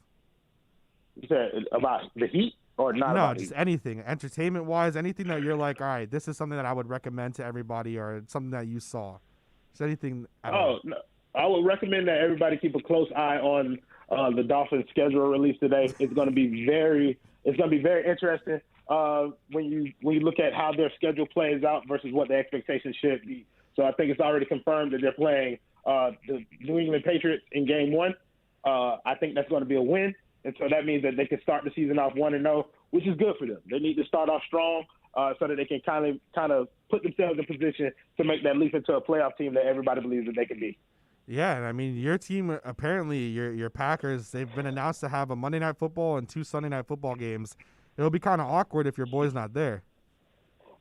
You said about the Heat or not? No, just anything, entertainment-wise, anything that you're like, all right, this is something that I would recommend to everybody, or something that you saw. Is there anything? No. I would recommend that everybody keep a close eye on the Dolphins' schedule release today. It's going to be very interesting when you look at how their schedule plays out versus what the expectations should be. So I think it's already confirmed that they're playing the New England Patriots in Game 1. I think that's going to be a win. And so that means that they can start the season off 1-0, which is good for them. They need to start off strong so that they can kind of put themselves in position to make that leap into a playoff team that everybody believes that they can be. Yeah, and I mean, your team, apparently, your Packers, they've been announced to have a Monday Night Football and 2 Sunday Night Football games. It'll be kind of awkward if your boy's not there.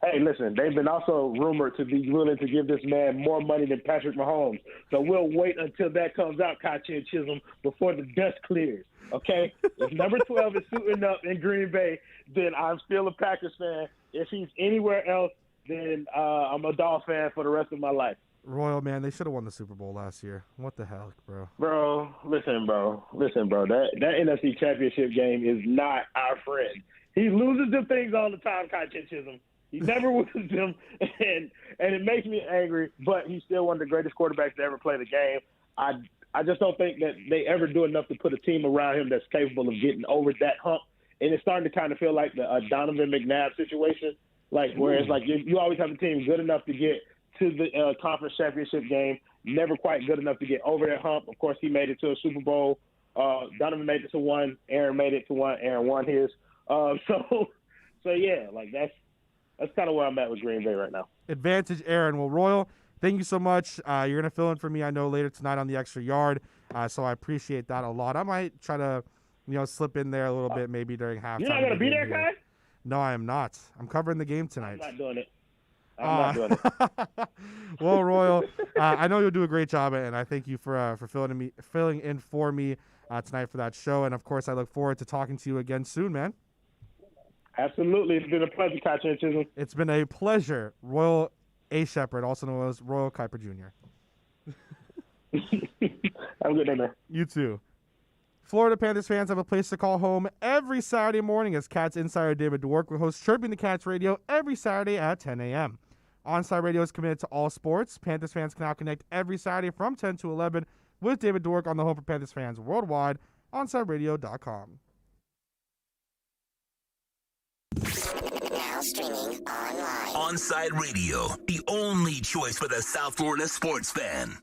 Hey, listen, they've been also rumored to be willing to give this man more money than Patrick Mahomes. So we'll wait until that comes out, Kachi and Chisholm, before the dust clears, okay? If number 12 is suiting up in Green Bay, then I'm still a Packers fan. If he's anywhere else, then I'm a Dolphin fan for the rest of my life. Royal, man, they should have won the Super Bowl last year. What the heck, bro? Bro, listen, bro. That NFC Championship game is not our friend. He loses them things all the time, Kachi Chisholm. He never wins them, and it makes me angry, but he's still one of the greatest quarterbacks to ever play the game. I just don't think that they ever do enough to put a team around him that's capable of getting over that hump, and it's starting to kind of feel like the Donovan McNabb situation, where it's like you always have a team good enough to get to the conference championship game, never quite good enough to get over that hump. Of course, he made it to a Super Bowl. Donovan made it to 1. Aaron made it to 1. Aaron won his. So yeah, that's kind of where I'm at with Green Bay right now. Advantage, Aaron. Well, Royal, thank you so much. You're going to fill in for me, I know, later tonight on the Extra Yard, so I appreciate that a lot. I might try to, slip in there a little bit maybe during halftime. You're not going to be there, guys? No, I am not. I'm covering the game tonight. I'm not doing it. I'm not doing it. Well, Royal, I know you'll do a great job, and I thank you for filling in for me tonight for that show. And of course, I look forward to talking to you again soon, man. Absolutely. It's been a pleasure catching you, Chisholm. It's been a pleasure. Royal A. Shepherd, also known as Royal Kuiper Jr. Have a good day, man. You too. Florida Panthers fans have a place to call home every Saturday morning as Cats insider David Dwork will host Chirping the Cats Radio every Saturday at 10 a.m. Onside Radio is committed to all sports. Panthers fans can now connect every Saturday from 10 to 11 with David Dwork on the home for Panthers fans worldwide, OnsideRadio.com. Now streaming online. Onside Radio, the only choice for the South Florida sports fan.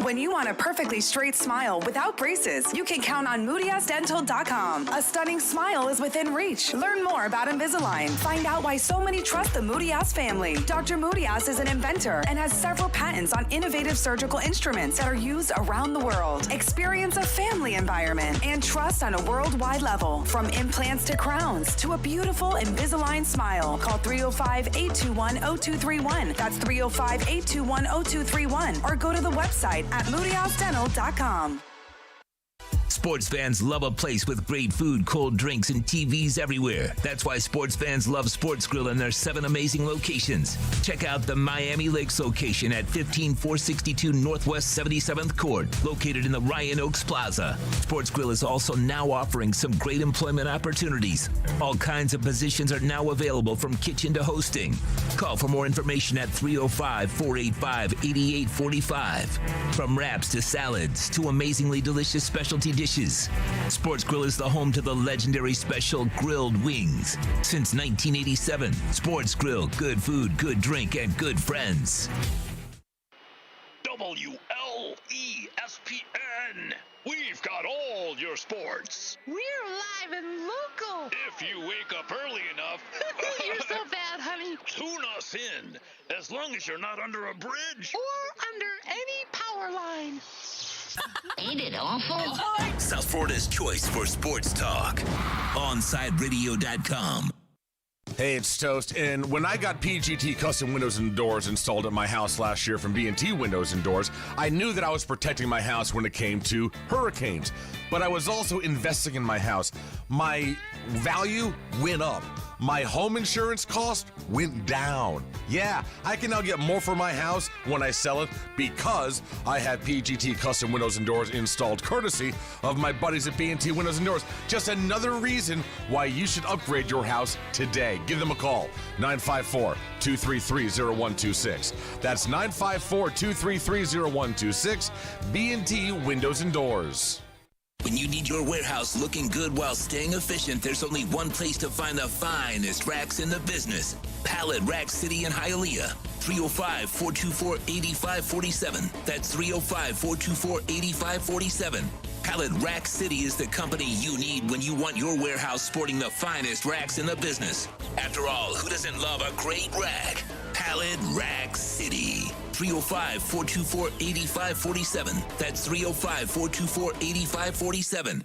When you want a perfectly straight smile without braces, you can count on MoodyAsDental.com. A stunning smile is within reach. Learn more about Invisalign. Find out why so many trust the Moody-Ass family. Dr. Moody-Ass is an inventor and has several patents on innovative surgical instruments that are used around the world. Experience a family environment and trust on a worldwide level. From implants to crowns to a beautiful Invisalign smile. Call 305-821-0231. That's 305-821-0231. Or go to the website at MoodyAsDental.com. Sports fans love a place with great food, cold drinks, and TVs everywhere. That's why sports fans love Sports Grill and their 7 amazing locations. Check out the Miami Lakes location at 15462 Northwest 77th Court, located in the Ryan Oaks Plaza. Sports Grill is also now offering some great employment opportunities. All kinds of positions are now available from kitchen to hosting. Call for more information at 305-485-8845. From wraps to salads to amazingly delicious specialty dishes, Sports Grill is the home to the legendary special grilled wings. Since 1987, Sports Grill, good food, good drink, and good friends. WLESPN. We've got all your sports. We're live and local. If you wake up early enough. You're so bad, honey. Tune us in, as long as you're not under a bridge. Or under any power line. Ain't it awful? South Florida's choice for sports talk. OnsideRadio.com. Hey, it's Toast, and when I got PGT custom windows and doors installed at my house last year from B&T Windows and Doors, I knew that I was protecting my house when it came to hurricanes, but I was also investing in my house. My value went up. My home insurance cost went down. Yeah, I can now get more for my house when I sell it because I have PGT custom windows and doors installed courtesy of my buddies at B&T Windows and Doors. Just another reason why you should upgrade your house today. Give them a call, 954-233-0126. That's 954-233-0126, B&T Windows and Doors. When you need your warehouse looking good while staying efficient, there's only one place to find the finest racks in the business. Pallet Rack City in Hialeah. 305-424-8547. That's 305-424-8547. Pallet Rack City is the company you need when you want your warehouse sporting the finest racks in the business. After all, who doesn't love a great rack? Pallet Rack City. 305-424-8547. That's 305-424-8547.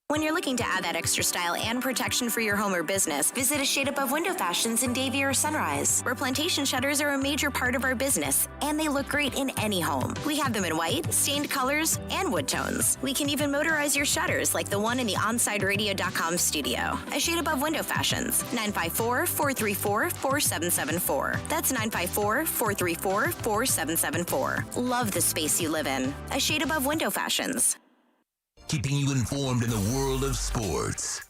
When you're looking to add that extra style and protection for your home or business, visit a shade above Window Fashions in Davie or Sunrise, where plantation shutters are a major part of our business, and they look great in any home. We have them in white, stained colors, and wood tones. We can even motorize your shutters like the one in the OnsideRadio.com studio. A shade above Window Fashions, 954-434-4774. That's 954-434-4774. Love the space you live in. A shade above Window Fashions. Keeping you informed in the world of sports.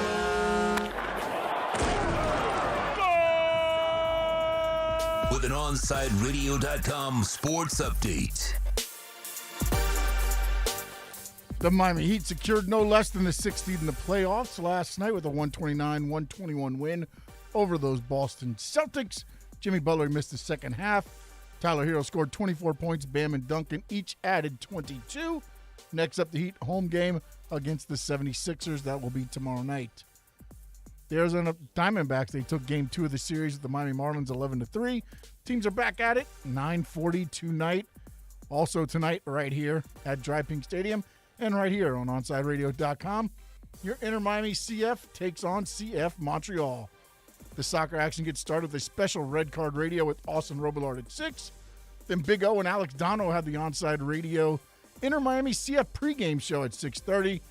With an OnsideRadio.com sports update. The Miami Heat secured no less than the 6th seed in the playoffs last night with a 129-121 win over those Boston Celtics. Jimmy Butler missed the second half. Tyler Hero scored 24 points. Bam and Duncan each added 22. Next up, the Heat home game against the 76ers. That will be tomorrow night. The Arizona Diamondbacks, they took game 2 of the series with the Miami Marlins 11-3. Teams are back at it, 9:40 tonight. Also tonight, right here at Dry Pink Stadium and right here on OnsideRadio.com. Your Inter Miami CF takes on CF Montreal. The soccer action gets started with a special red card radio with Austin Robillard at 6. Then Big O and Alex Dono have the onside radio Inter Miami CF pregame show at 6:30.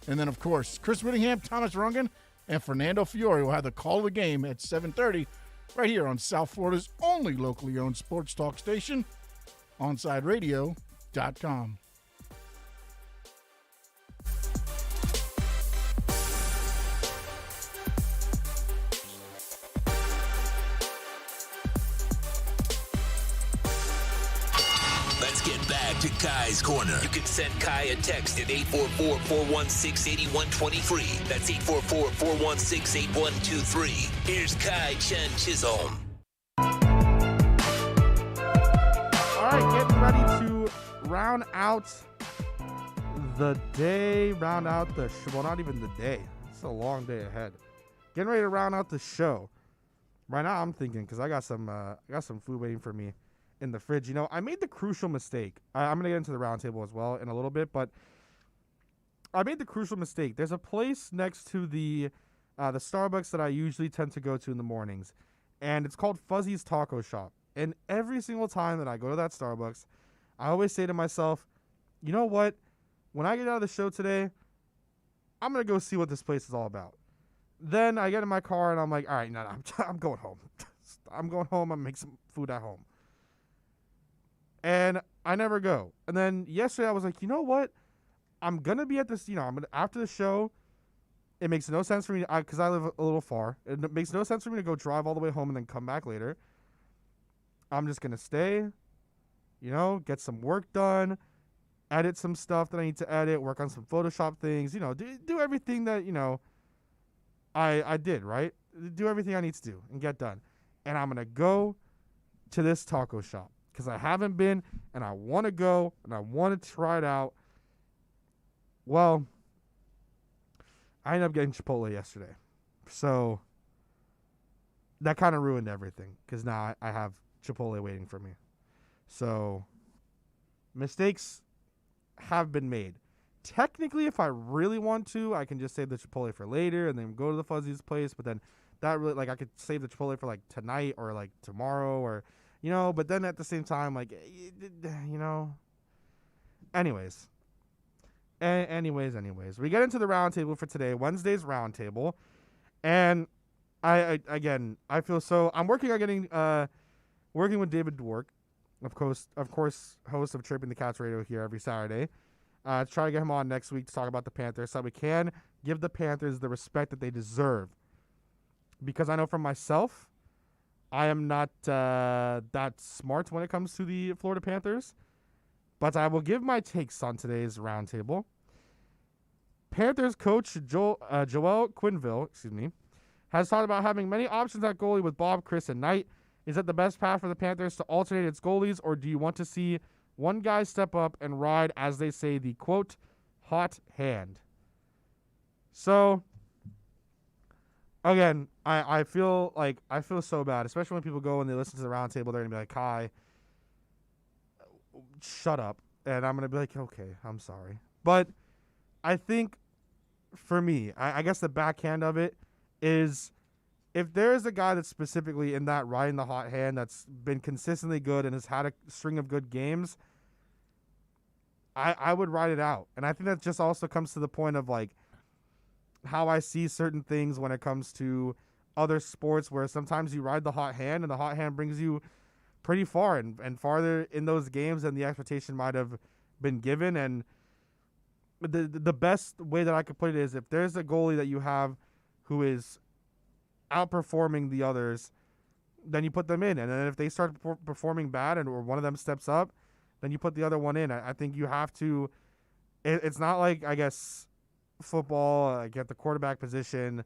And then, of course, Chris Whittingham, Thomas Rungan, and Fernando Fiore will have the call of the game at 7:30 right here on South Florida's only locally owned sports talk station, OnsideRadio.com. Let's get back to Kai's Corner. You can send Kai a text at 844-416-8123. That's 844-416-8123. Here's Kai Chen Chisholm. All right, getting ready to round out the day, well, not even the day. It's a long day ahead. Getting ready to round out the show. Right now, I'm thinking, because I got some food waiting for me in the fridge. You know, I made the crucial mistake. I'm going to get into the roundtable as well in a little bit, but I made the crucial mistake. There's a place next to the Starbucks that I usually tend to go to in the mornings, and it's called Fuzzy's Taco Shop. And every single time that I go to that Starbucks, I always say to myself, you know what? When I get out of the show today, I'm going to go see what this place is all about. Then I get in my car, and I'm like, all right, no, I'm going home. I'm going home. I'm going to make some food at home. And I never go. And then yesterday I was like, you know what? I'm going to be at this, after the show, it makes no sense for me, because I live a little far. It makes no sense for me to go drive all the way home and then come back later. I'm just going to stay, get some work done, edit some stuff that I need to edit, work on some Photoshop things, do everything that, I did, right? Do everything I need to do and get done. And I'm going to go to this taco shop, because I haven't been, and I want to go, and I want to try it out. Well, I ended up getting Chipotle yesterday. So that kind of ruined everything, because now I have Chipotle waiting for me. So mistakes have been made. Technically, if I really want to, I can just save the Chipotle for later and then go to the Fuzzy's place. But then that really, I could save the Chipotle for, tonight or, tomorrow or... but then at the same time, anyways. Anyways. We get into the roundtable for today, Wednesday's roundtable. And I feel so, I'm working on getting, working with David Dwork, of course, host of Chirping the Cats Radio here every Saturday, to try to get him on next week to talk about the Panthers so we can give the Panthers the respect that they deserve. Because I know for myself, I am not that smart when it comes to the Florida Panthers, but I will give my takes on today's roundtable. Panthers coach Joel Quenneville, has talked about having many options at goalie with Bob, Chris, and Knight. Is that the best path for the Panthers to alternate its goalies, or do you want to see one guy step up and ride, as they say, the, quote, hot hand? So... again, I feel so bad, especially when people go and they listen to the roundtable. They're gonna be like, "Kai, shut up," and I'm gonna be like, "Okay, I'm sorry." But I think, for me, I guess the backhand of it is, if there is a guy that's specifically in that riding the hot hand that's been consistently good and has had a string of good games, I would ride it out, and I think that just also comes to the point of how I see certain things when it comes to other sports, where sometimes you ride the hot hand and the hot hand brings you pretty far and farther in those games than the expectation might have been given. And the best way that I could put it is, if there's a goalie that you have who is outperforming the others, then you put them in. And then if they start performing bad or one of them steps up, then you put the other one in. I think you have to, it's not like, I guess, football, get the quarterback position,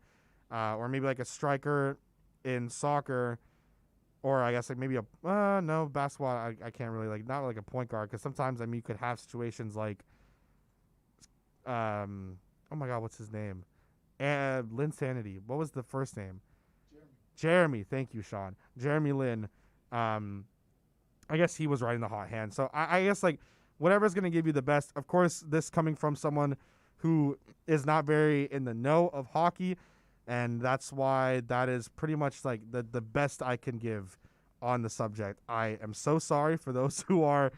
or maybe a striker in soccer, or I guess maybe basketball. I can't really not a point guard, because sometimes you could have situations like, oh my God, what's his name? Lynn Sanity. What was the first name? Jeremy. Thank you, Sean. Jeremy Lin. I guess he was riding the hot hand. So I guess whatever's going to give you the best. Of course, this coming from someone who is not very in the know of hockey, And that's why that is pretty much like the best I can give on the subject. I am so sorry for those who are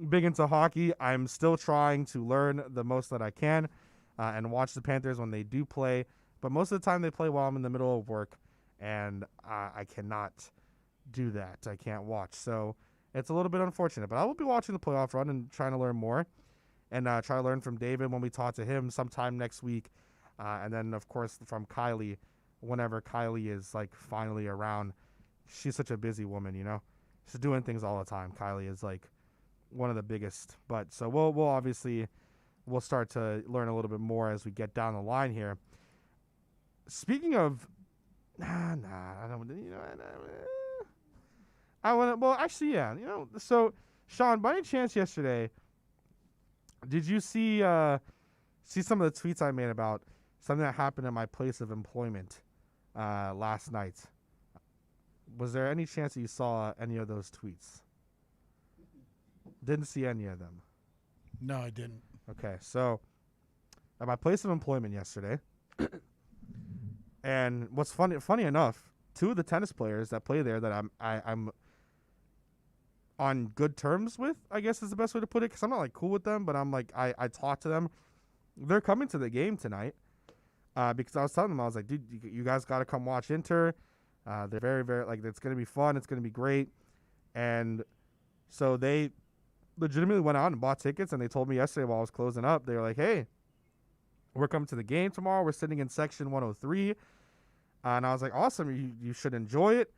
big into hockey. I'm still trying to learn the most that I can and watch the Panthers when they do play. But most of the time they play while I'm in the middle of work, and I cannot do that. I can't watch. So it's a little bit unfortunate. But I will be watching the playoff run and trying to learn more and try to learn from David when we talk to him sometime next week. And then, of course, from Kylie, whenever Kylie is, like, finally around. She's such a busy woman, you know? She's doing things all the time. Kylie is, like, one of the biggest. But so we'll obviously we'll start to learn a little bit more as we get down the line here. Speaking of, I don't, you know, I want to, well, actually, yeah, you know, so, Sean, by any chance yesterday, did you see some of the tweets I made about something that happened at my place of employment last night? Was there any chance that you saw any of those tweets? Didn't see any of them. No, I didn't. Okay, so at my place of employment yesterday, and what's funny enough, two of the tennis players that play there that I'm on good terms with, I guess is the best way to put it, because I'm not like cool with them, but I'm like I talk to them. They're coming to the game tonight because I was telling them, I was like, dude, you guys got to come watch Inter. They're very, very, like, it's going to be fun. It's going to be great. And so they legitimately went out and bought tickets, and they told me yesterday while I was closing up, they were like, hey, we're coming to the game tomorrow. We're sitting in section 103. And I was like, awesome. You should enjoy it.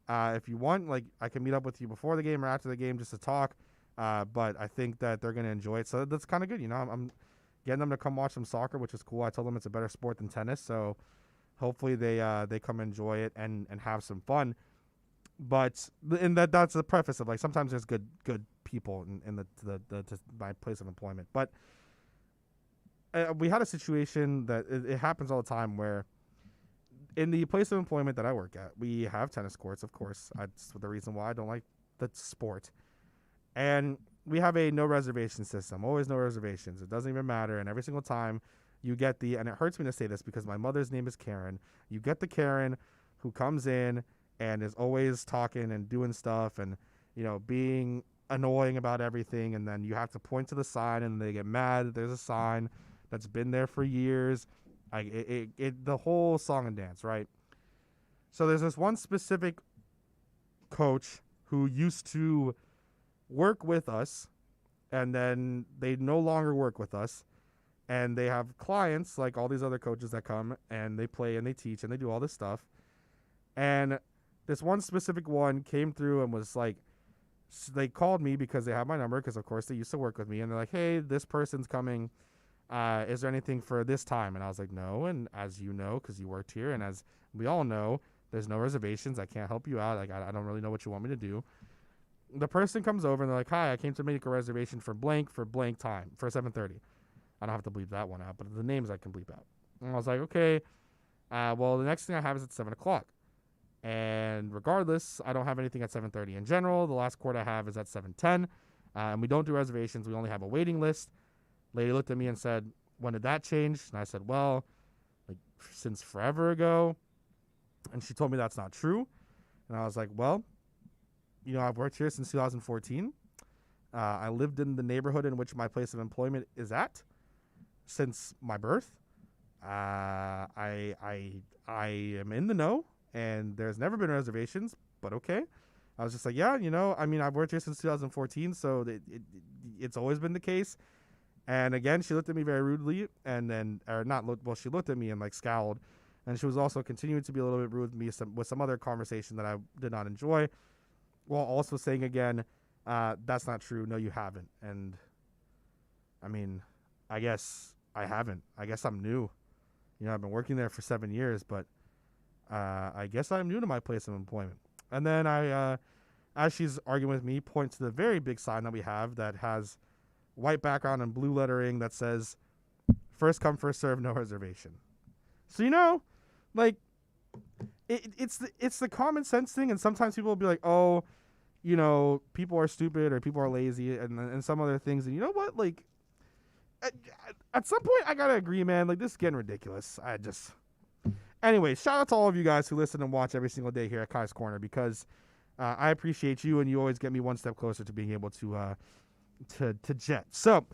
If you want, like, I can meet up with you before the game or after the game just to talk. But I think that they're going to enjoy it. So that's kind of good. You know, I'm getting them to come watch some soccer, which is cool. I told them it's a better sport than tennis. So hopefully they come enjoy it and have some fun. But that's the preface of, like, sometimes there's good people in my place of employment. But we had a situation that it happens all the time where in the place of employment that I work at, we have tennis courts, of course. That's the reason why I don't like the sport. And we have a no reservation system, always no reservations. It doesn't even matter. And every single time you get and it hurts me to say this because my mother's name is Karen, you get the Karen who comes in and is always talking and doing stuff and, you know, being annoying about everything. And then you have to point to the sign and they get mad that there's a sign that's been there for years. The whole song and dance, right? So there's this one specific coach who used to work with us, and then they no longer work with us, and they have clients like all these other coaches that come and they play and they teach and they do all this stuff. And this one specific one came through and was like, they called me because they have my number because of course they used to work with me, and they're like, hey, this person's coming. Is there anything for this time? And I was like, no. And as you know, because you worked here, and as we all know, there's no reservations. I can't help you out. Like, I don't really know what you want me to do. The person comes over and they're like, hi, I came to make a reservation for blank time for 7:30. I don't have to bleep that one out, but the names I can bleep out. And I was like, okay, well, the next thing I have is at 7 o'clock. And regardless, I don't have anything at 7:30 in general. The last court I have is at 7:10. And we don't do reservations. We only have a waiting list. Lady looked at me and said, when did that change? And I said, well, like, since forever ago. And she told me that's not true. And I was like, well, you know, I've worked here since 2014. I lived in the neighborhood in which my place of employment is at since my birth. I am in the know, and there's never been reservations, but okay. I was just like, yeah, you know, I mean, I've worked here since 2014, so it's always been the case. And again, she looked at me very rudely, and then, she looked at me and, like, scowled. And she was also continuing to be a little bit rude with me with some other conversation that I did not enjoy, while also saying again, that's not true. No, you haven't. And, I mean, I guess I haven't. I guess I'm new. You know, I've been working there for 7 years, but I guess I'm new to my place of employment. And then as she's arguing with me, point to the very big sign that we have that has white background and blue lettering that says, first come, first serve, no reservation. So, you know, like, it's the common sense thing, and sometimes people will be like, oh, you know, people are stupid or people are lazy and some other things. And you know what? Like, at some point, I gotta agree, man. Like, this is getting ridiculous. And Anyway, shout out to all of you guys who listen and watch every single day here at Kai's Corner, because I appreciate you, and you always get me one step closer to being able to jet. So,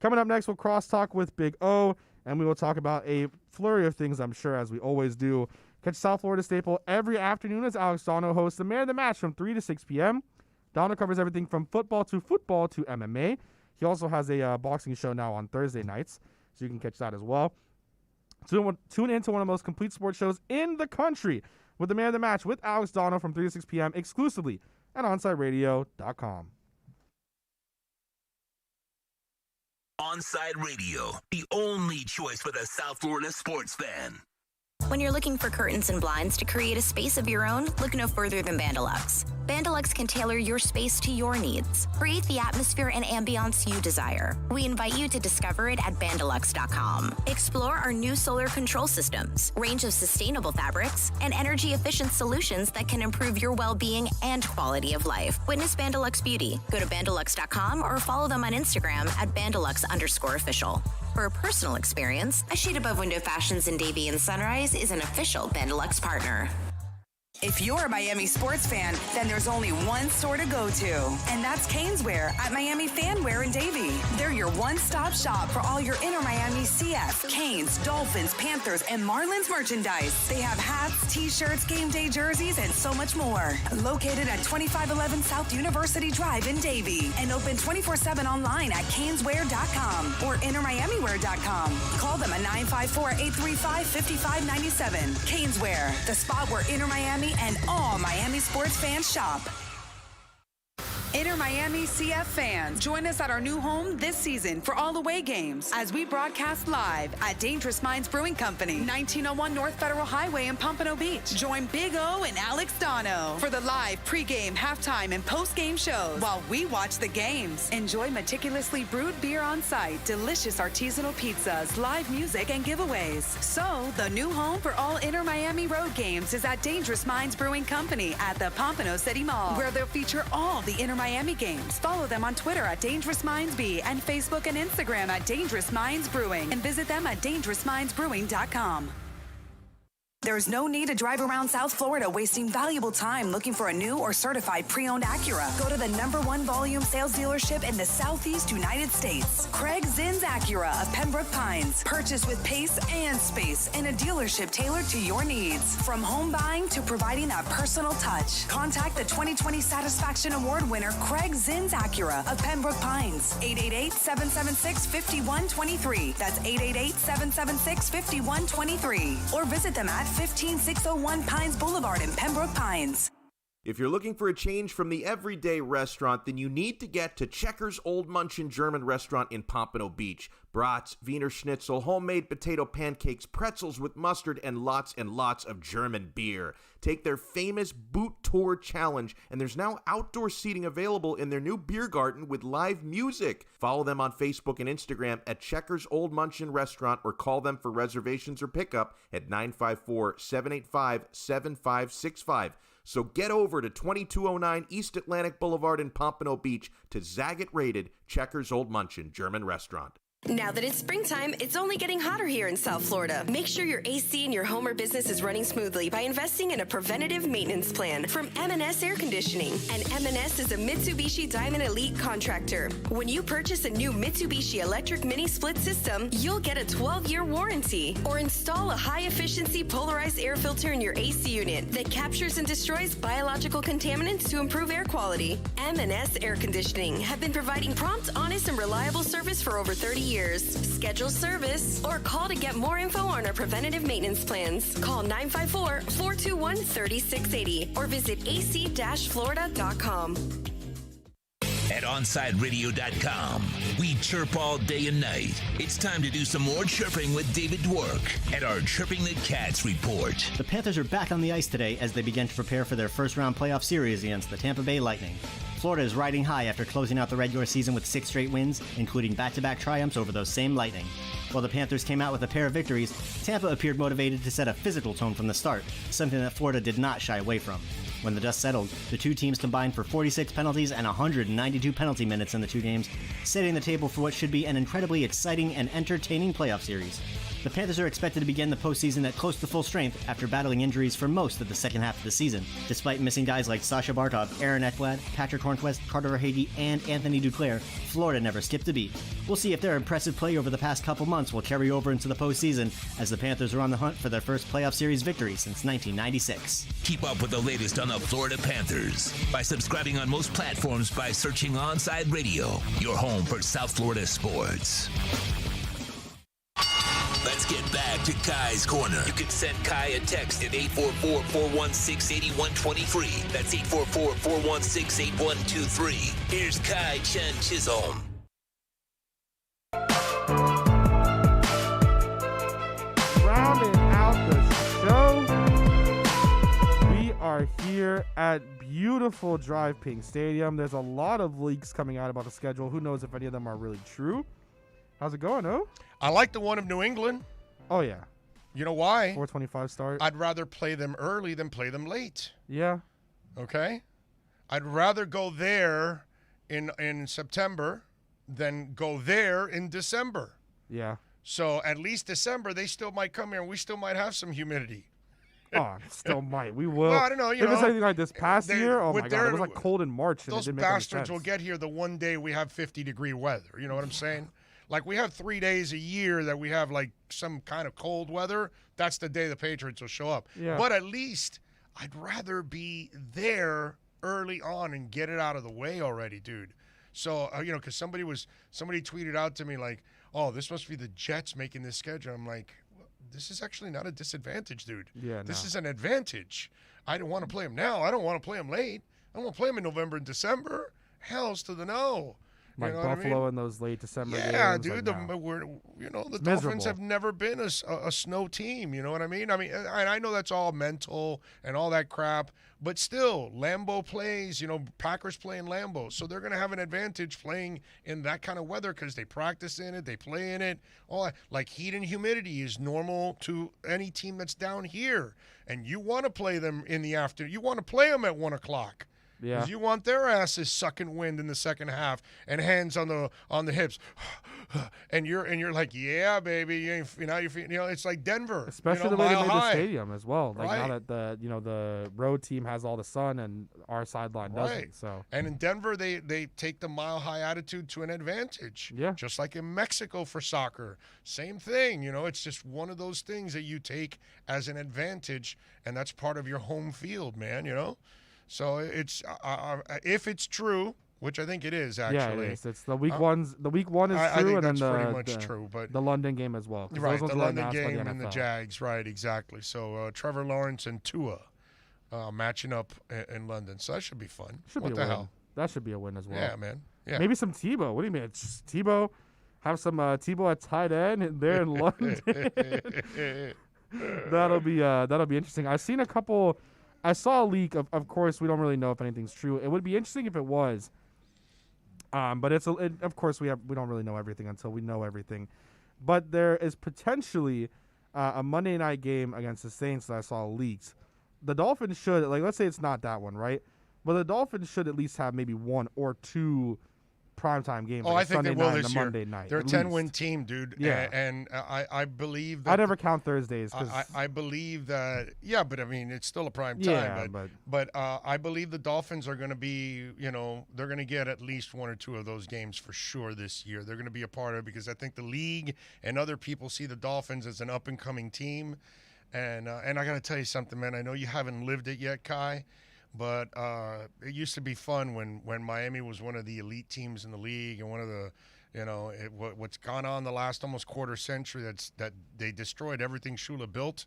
coming up next, we'll crosstalk with Big O, and we will talk about a flurry of things, I'm sure, as we always do. Catch South Florida staple every afternoon as Alex Dono hosts the Man of the Match from 3 to 6 p.m. Dono covers everything from football to MMA. He also has a boxing show now on Thursday nights, so you can catch that as well. Tune in to one of the most complete sports shows in the country with the Man of the Match with Alex Dono from 3 to 6 p.m. exclusively at OnsideRadio.com. Onside Radio, the only choice for the South Florida sports fan. When you're looking for curtains and blinds to create a space of your own, look no further than Bandalux. Bandalux can tailor your space to your needs. Create the atmosphere and ambiance you desire. We invite you to discover it at Bandalux.com. Explore our new solar control systems, range of sustainable fabrics, and energy-efficient solutions that can improve your well-being and quality of life. Witness Bandalux Beauty. Go to Bandalux.com or follow them on Instagram at Bandalux_official. For a personal experience, A Shade Above Window Fashions in Davie and Sunrise is an official Bandalux partner. If you're a Miami sports fan, then there's only one store to go to, and that's Caneswear at Miami Fanwear in Davie. They're your one-stop shop for all your Inter Miami CF, Canes, Dolphins, Panthers, and Marlins merchandise. They have hats, t-shirts, game day jerseys, and so much more. Located at 2511 South University Drive in Davie, and open 24/7 online at caneswear.com or intermiamiwear.com. Call them at 954-835-5597. Caneswear, the spot where Inter Miami and all Miami sports fans shop. Inter Miami CF fans, join us at our new home this season for all away games as we broadcast live at Dangerous Minds Brewing Company, 1901 North Federal Highway in Pompano Beach. Join Big O and Alex Dono for the live pregame, halftime, and postgame shows while we watch the games. Enjoy meticulously brewed beer on site, delicious artisanal pizzas, live music, and giveaways. So, the new home for all Inter Miami road games is at Dangerous Minds Brewing Company at the Pompano City Mall, where they'll feature all the Inter Miami games. Follow them on Twitter at Dangerous Minds B and Facebook and Instagram at Dangerous Minds Brewing, and visit them at dangerousmindsbrewing.com. There's no need to drive around South Florida wasting valuable time looking for a new or certified pre-owned Acura. Go to the #1 volume sales dealership in the Southeast United States. Craig Zinn's Acura of Pembroke Pines. Purchase with pace and space in a dealership tailored to your needs. From home buying to providing that personal touch. Contact the 2020 Satisfaction Award winner Craig Zinn's Acura of Pembroke Pines. 888-776-5123. That's 888-776-5123. Or visit them at 15601 Pines Boulevard in Pembroke Pines. If you're looking for a change from the everyday restaurant, then you need to get to Checkers Old Munchin German Restaurant in Pompano Beach. Brats, Wiener Schnitzel, homemade potato pancakes, pretzels with mustard, and lots of German beer. Take their famous Boot Tour Challenge, and there's now outdoor seating available in their new beer garden with live music. Follow them on Facebook and Instagram at Checkers Old Munchin Restaurant, or call them for reservations or pickup at 954-785-7565. So get over to 2209 East Atlantic Boulevard in Pompano Beach to Zagat-rated Checkers Old Munchin German Restaurant. Now that it's springtime, it's only getting hotter here in South Florida. Make sure your AC in your home or business is running smoothly by investing in a preventative maintenance plan from M&S Air Conditioning. And M&S is a Mitsubishi Diamond Elite contractor. When you purchase a new Mitsubishi electric mini split system, you'll get a 12-year warranty. Or install a high-efficiency polarized air filter in your AC unit that captures and destroys biological contaminants to improve air quality. M&S Air Conditioning have been providing prompt, honest, and reliable service for over 30 years. Schedule service or call to get more info on our preventative maintenance plans. Call 954-421-3680 or visit ac-florida.com. At OnsideRadio.com, we chirp all day and night. It's time to do some more chirping with David Dwork at our Chirping the Cats report. The Panthers are back on the ice today as they begin to prepare for their first-round playoff series against the Tampa Bay Lightning. Florida is riding high after closing out the regular season with 6 straight wins, including back-to-back triumphs over those same Lightning. While the Panthers came out with a pair of victories, Tampa appeared motivated to set a physical tone from the start, something that Florida did not shy away from. When the dust settled, the two teams combined for 46 penalties and 192 penalty minutes in the two games, setting the table for what should be an incredibly exciting and entertaining playoff series. The Panthers are expected to begin the postseason at close to full strength after battling injuries for most of the second half of the season. Despite missing guys like Sasha Bartov, Aaron Ekblad, Patrick Hornquist, Carter Verhaeghe, and Anthony Duclair, Florida never skipped a beat. We'll see if their impressive play over the past couple months will carry over into the postseason as the Panthers are on the hunt for their first playoff series victory since 1996. Keep up with the latest on the Florida Panthers by subscribing on most platforms by searching Onside Radio, your home for South Florida sports. Let's get back to Kai's Corner. You can send Kai a text at 844-416-8123. That's 844-416-8123. Here's Kai Chen Chisholm. Rounding out the show, we are here at beautiful Drive Pink Stadium. There's a lot of leaks coming out about the schedule. Who knows if any of them are really true? How's it going, O? I like the one of New England. Oh, yeah. You know why? 4:25 start. I'd rather play them early than play them late. Yeah. Okay? I'd rather go there in September than go there in December. Yeah. So at least December, they still might come here, and we still might have some humidity. Oh, still might. We will. Well, I don't know. If it's anything like this past year, oh my God, it was like cold in March. And those it didn't make any bastards sense. will get here the one day we have 50-degree weather. You know what I'm saying? Like, we have 3 days a year that we have, like, some kind of cold weather. That's the day the Patriots will show up. Yeah. But at least I'd rather be there early on and get it out of the way already, dude. So, because somebody tweeted out to me, like, oh, this must be the Jets making this schedule. I'm like, well, this is actually not a disadvantage, dude. Yeah, This is an advantage. I don't want to play them now. I don't want to play them late. I don't want to play them in November and December. Hell's to the no. Like You know Buffalo what I mean? in those late December games. Yeah, dude. Like, no. The Dolphins miserable. have never been a snow team. You know what I mean? And I know that's all mental and all that crap, but still, Lambeau plays. Packers play in Lambeau, so they're going to have an advantage playing in that kind of weather because they practice in it, they play in it. Like heat and humidity is normal to any team that's down here, and you want to play them in the afternoon. You want to play them at 1 o'clock. Yeah. Because you want their asses sucking wind in the second half and hands on the hips, and you're like, yeah, baby, it's like Denver, Especially the way they Mile made High. the stadium as well. Like Right. now that the road team has all the sun and our sideline Right. doesn't. So And in Denver, they take the Mile High attitude to an advantage. Yeah. Just like in Mexico for soccer, same thing. It's just one of those things that you take as an advantage, and that's part of your home field, man. So it's if it's true, which I think it is actually. yeah, it is. It's the week one's. The week one is I true, think and then that's pretty much true. But the London game as well. 'Cause right, those ones the were London announced by game the and the NFL. Jags, right, exactly. So Trevor Lawrence and Tua matching up in London, so that should be fun. Should what be the a win. hell? That should be a win as well. Yeah, man. Yeah. Maybe some Tebow. What do you mean? It's just Tebow. Have some Tebow at tight end there in London. That'll be interesting. I've seen a couple. I saw a leak. Of course, we don't really know if anything's true. It would be interesting if it was. But of course we don't really know everything until we know everything. But there is potentially a Monday night game against the Saints that I saw leaked. The Dolphins should, let's say it's not that one, right? But the Dolphins should at least have maybe 1 or 2 primetime games. Oh, I think Sunday they will night this and a year. Monday night. They're a at 10-win least. team, dude. Yeah. And I believe that. I never count Thursdays. 'Cause I believe that. Yeah, but I mean, it's still a prime Yeah, time. But I believe the Dolphins are going to be. They're going to get at least 1 or 2 of those games for sure this year. They're going to be a part of it because I think the league and other people see the Dolphins as an up and coming team. And I got to tell you something, man. I know you haven't lived it yet, Kai. But it used to be fun when Miami was one of the elite teams in the league and one of the, what's gone on the last almost quarter century that they destroyed everything Shula built.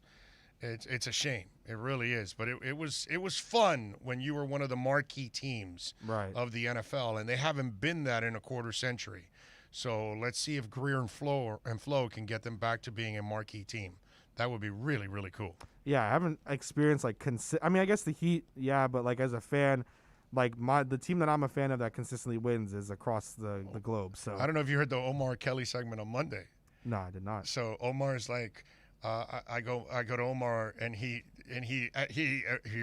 It's a shame. It really is. But it was fun when you were one of the marquee teams of the NFL, and they haven't been that in a quarter century. So let's see if Greer and Flo can get them back to being a marquee team. That would be really, really cool. Yeah, I haven't experienced I guess the Heat, yeah, but as a fan, the team that I'm a fan of that consistently wins is across the globe. So I don't know if you heard the Omar Kelly segment on Monday. No, I did not. So Omar's like, I go to Omar and he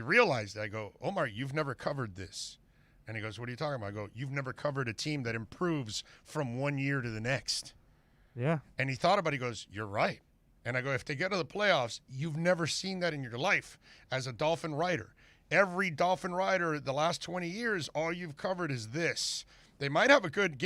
realized. I go, Omar, you've never covered this, and he goes, what are you talking about? I go, you've never covered a team that improves from one year to the next. Yeah. And he thought about it. He goes, you're right. And I go, if they get to the playoffs, you've never seen that in your life as a Dolphin writer. Every Dolphin writer the last 20 years, all you've covered is this. They might have a good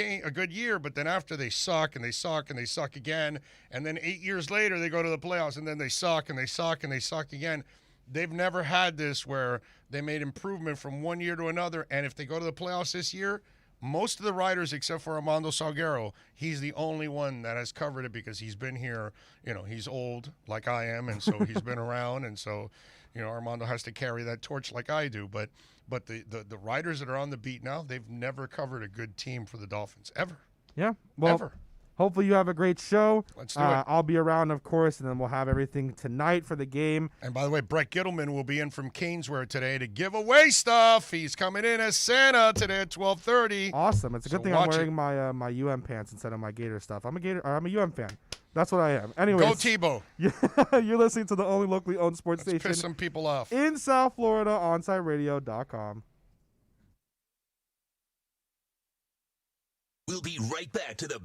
year, but then after they suck and they suck and they suck again, and then 8 years later they go to the playoffs and then they suck and they suck and they suck again. They've never had this where they made improvement from one year to another, and if they go to the playoffs this year, most of the writers, except for Armando Salguero, he's the only one that has covered it because he's been here. You know, he's old like I am, and so he's been around, and so, you know, Armando has to carry that torch like I do. But the writers that are on the beat now, they've never covered a good team for the Dolphins, ever. Yeah. Well, ever. Hopefully you have a great show. Let's do it. I'll be around, of course, and then we'll have everything tonight for the game. And by the way, Brett Gittleman will be in from Caneswear today to give away stuff. He's coming in as Santa today at 12:30. Awesome. It's a good thing I'm wearing my my UM pants instead of my Gator stuff. I'm a UM fan. That's what I am. Anyways. Go Tebow. You're listening to the only locally owned sports Let's station. piss some people off. In South Florida, onsiteradio.com. We'll be right back to the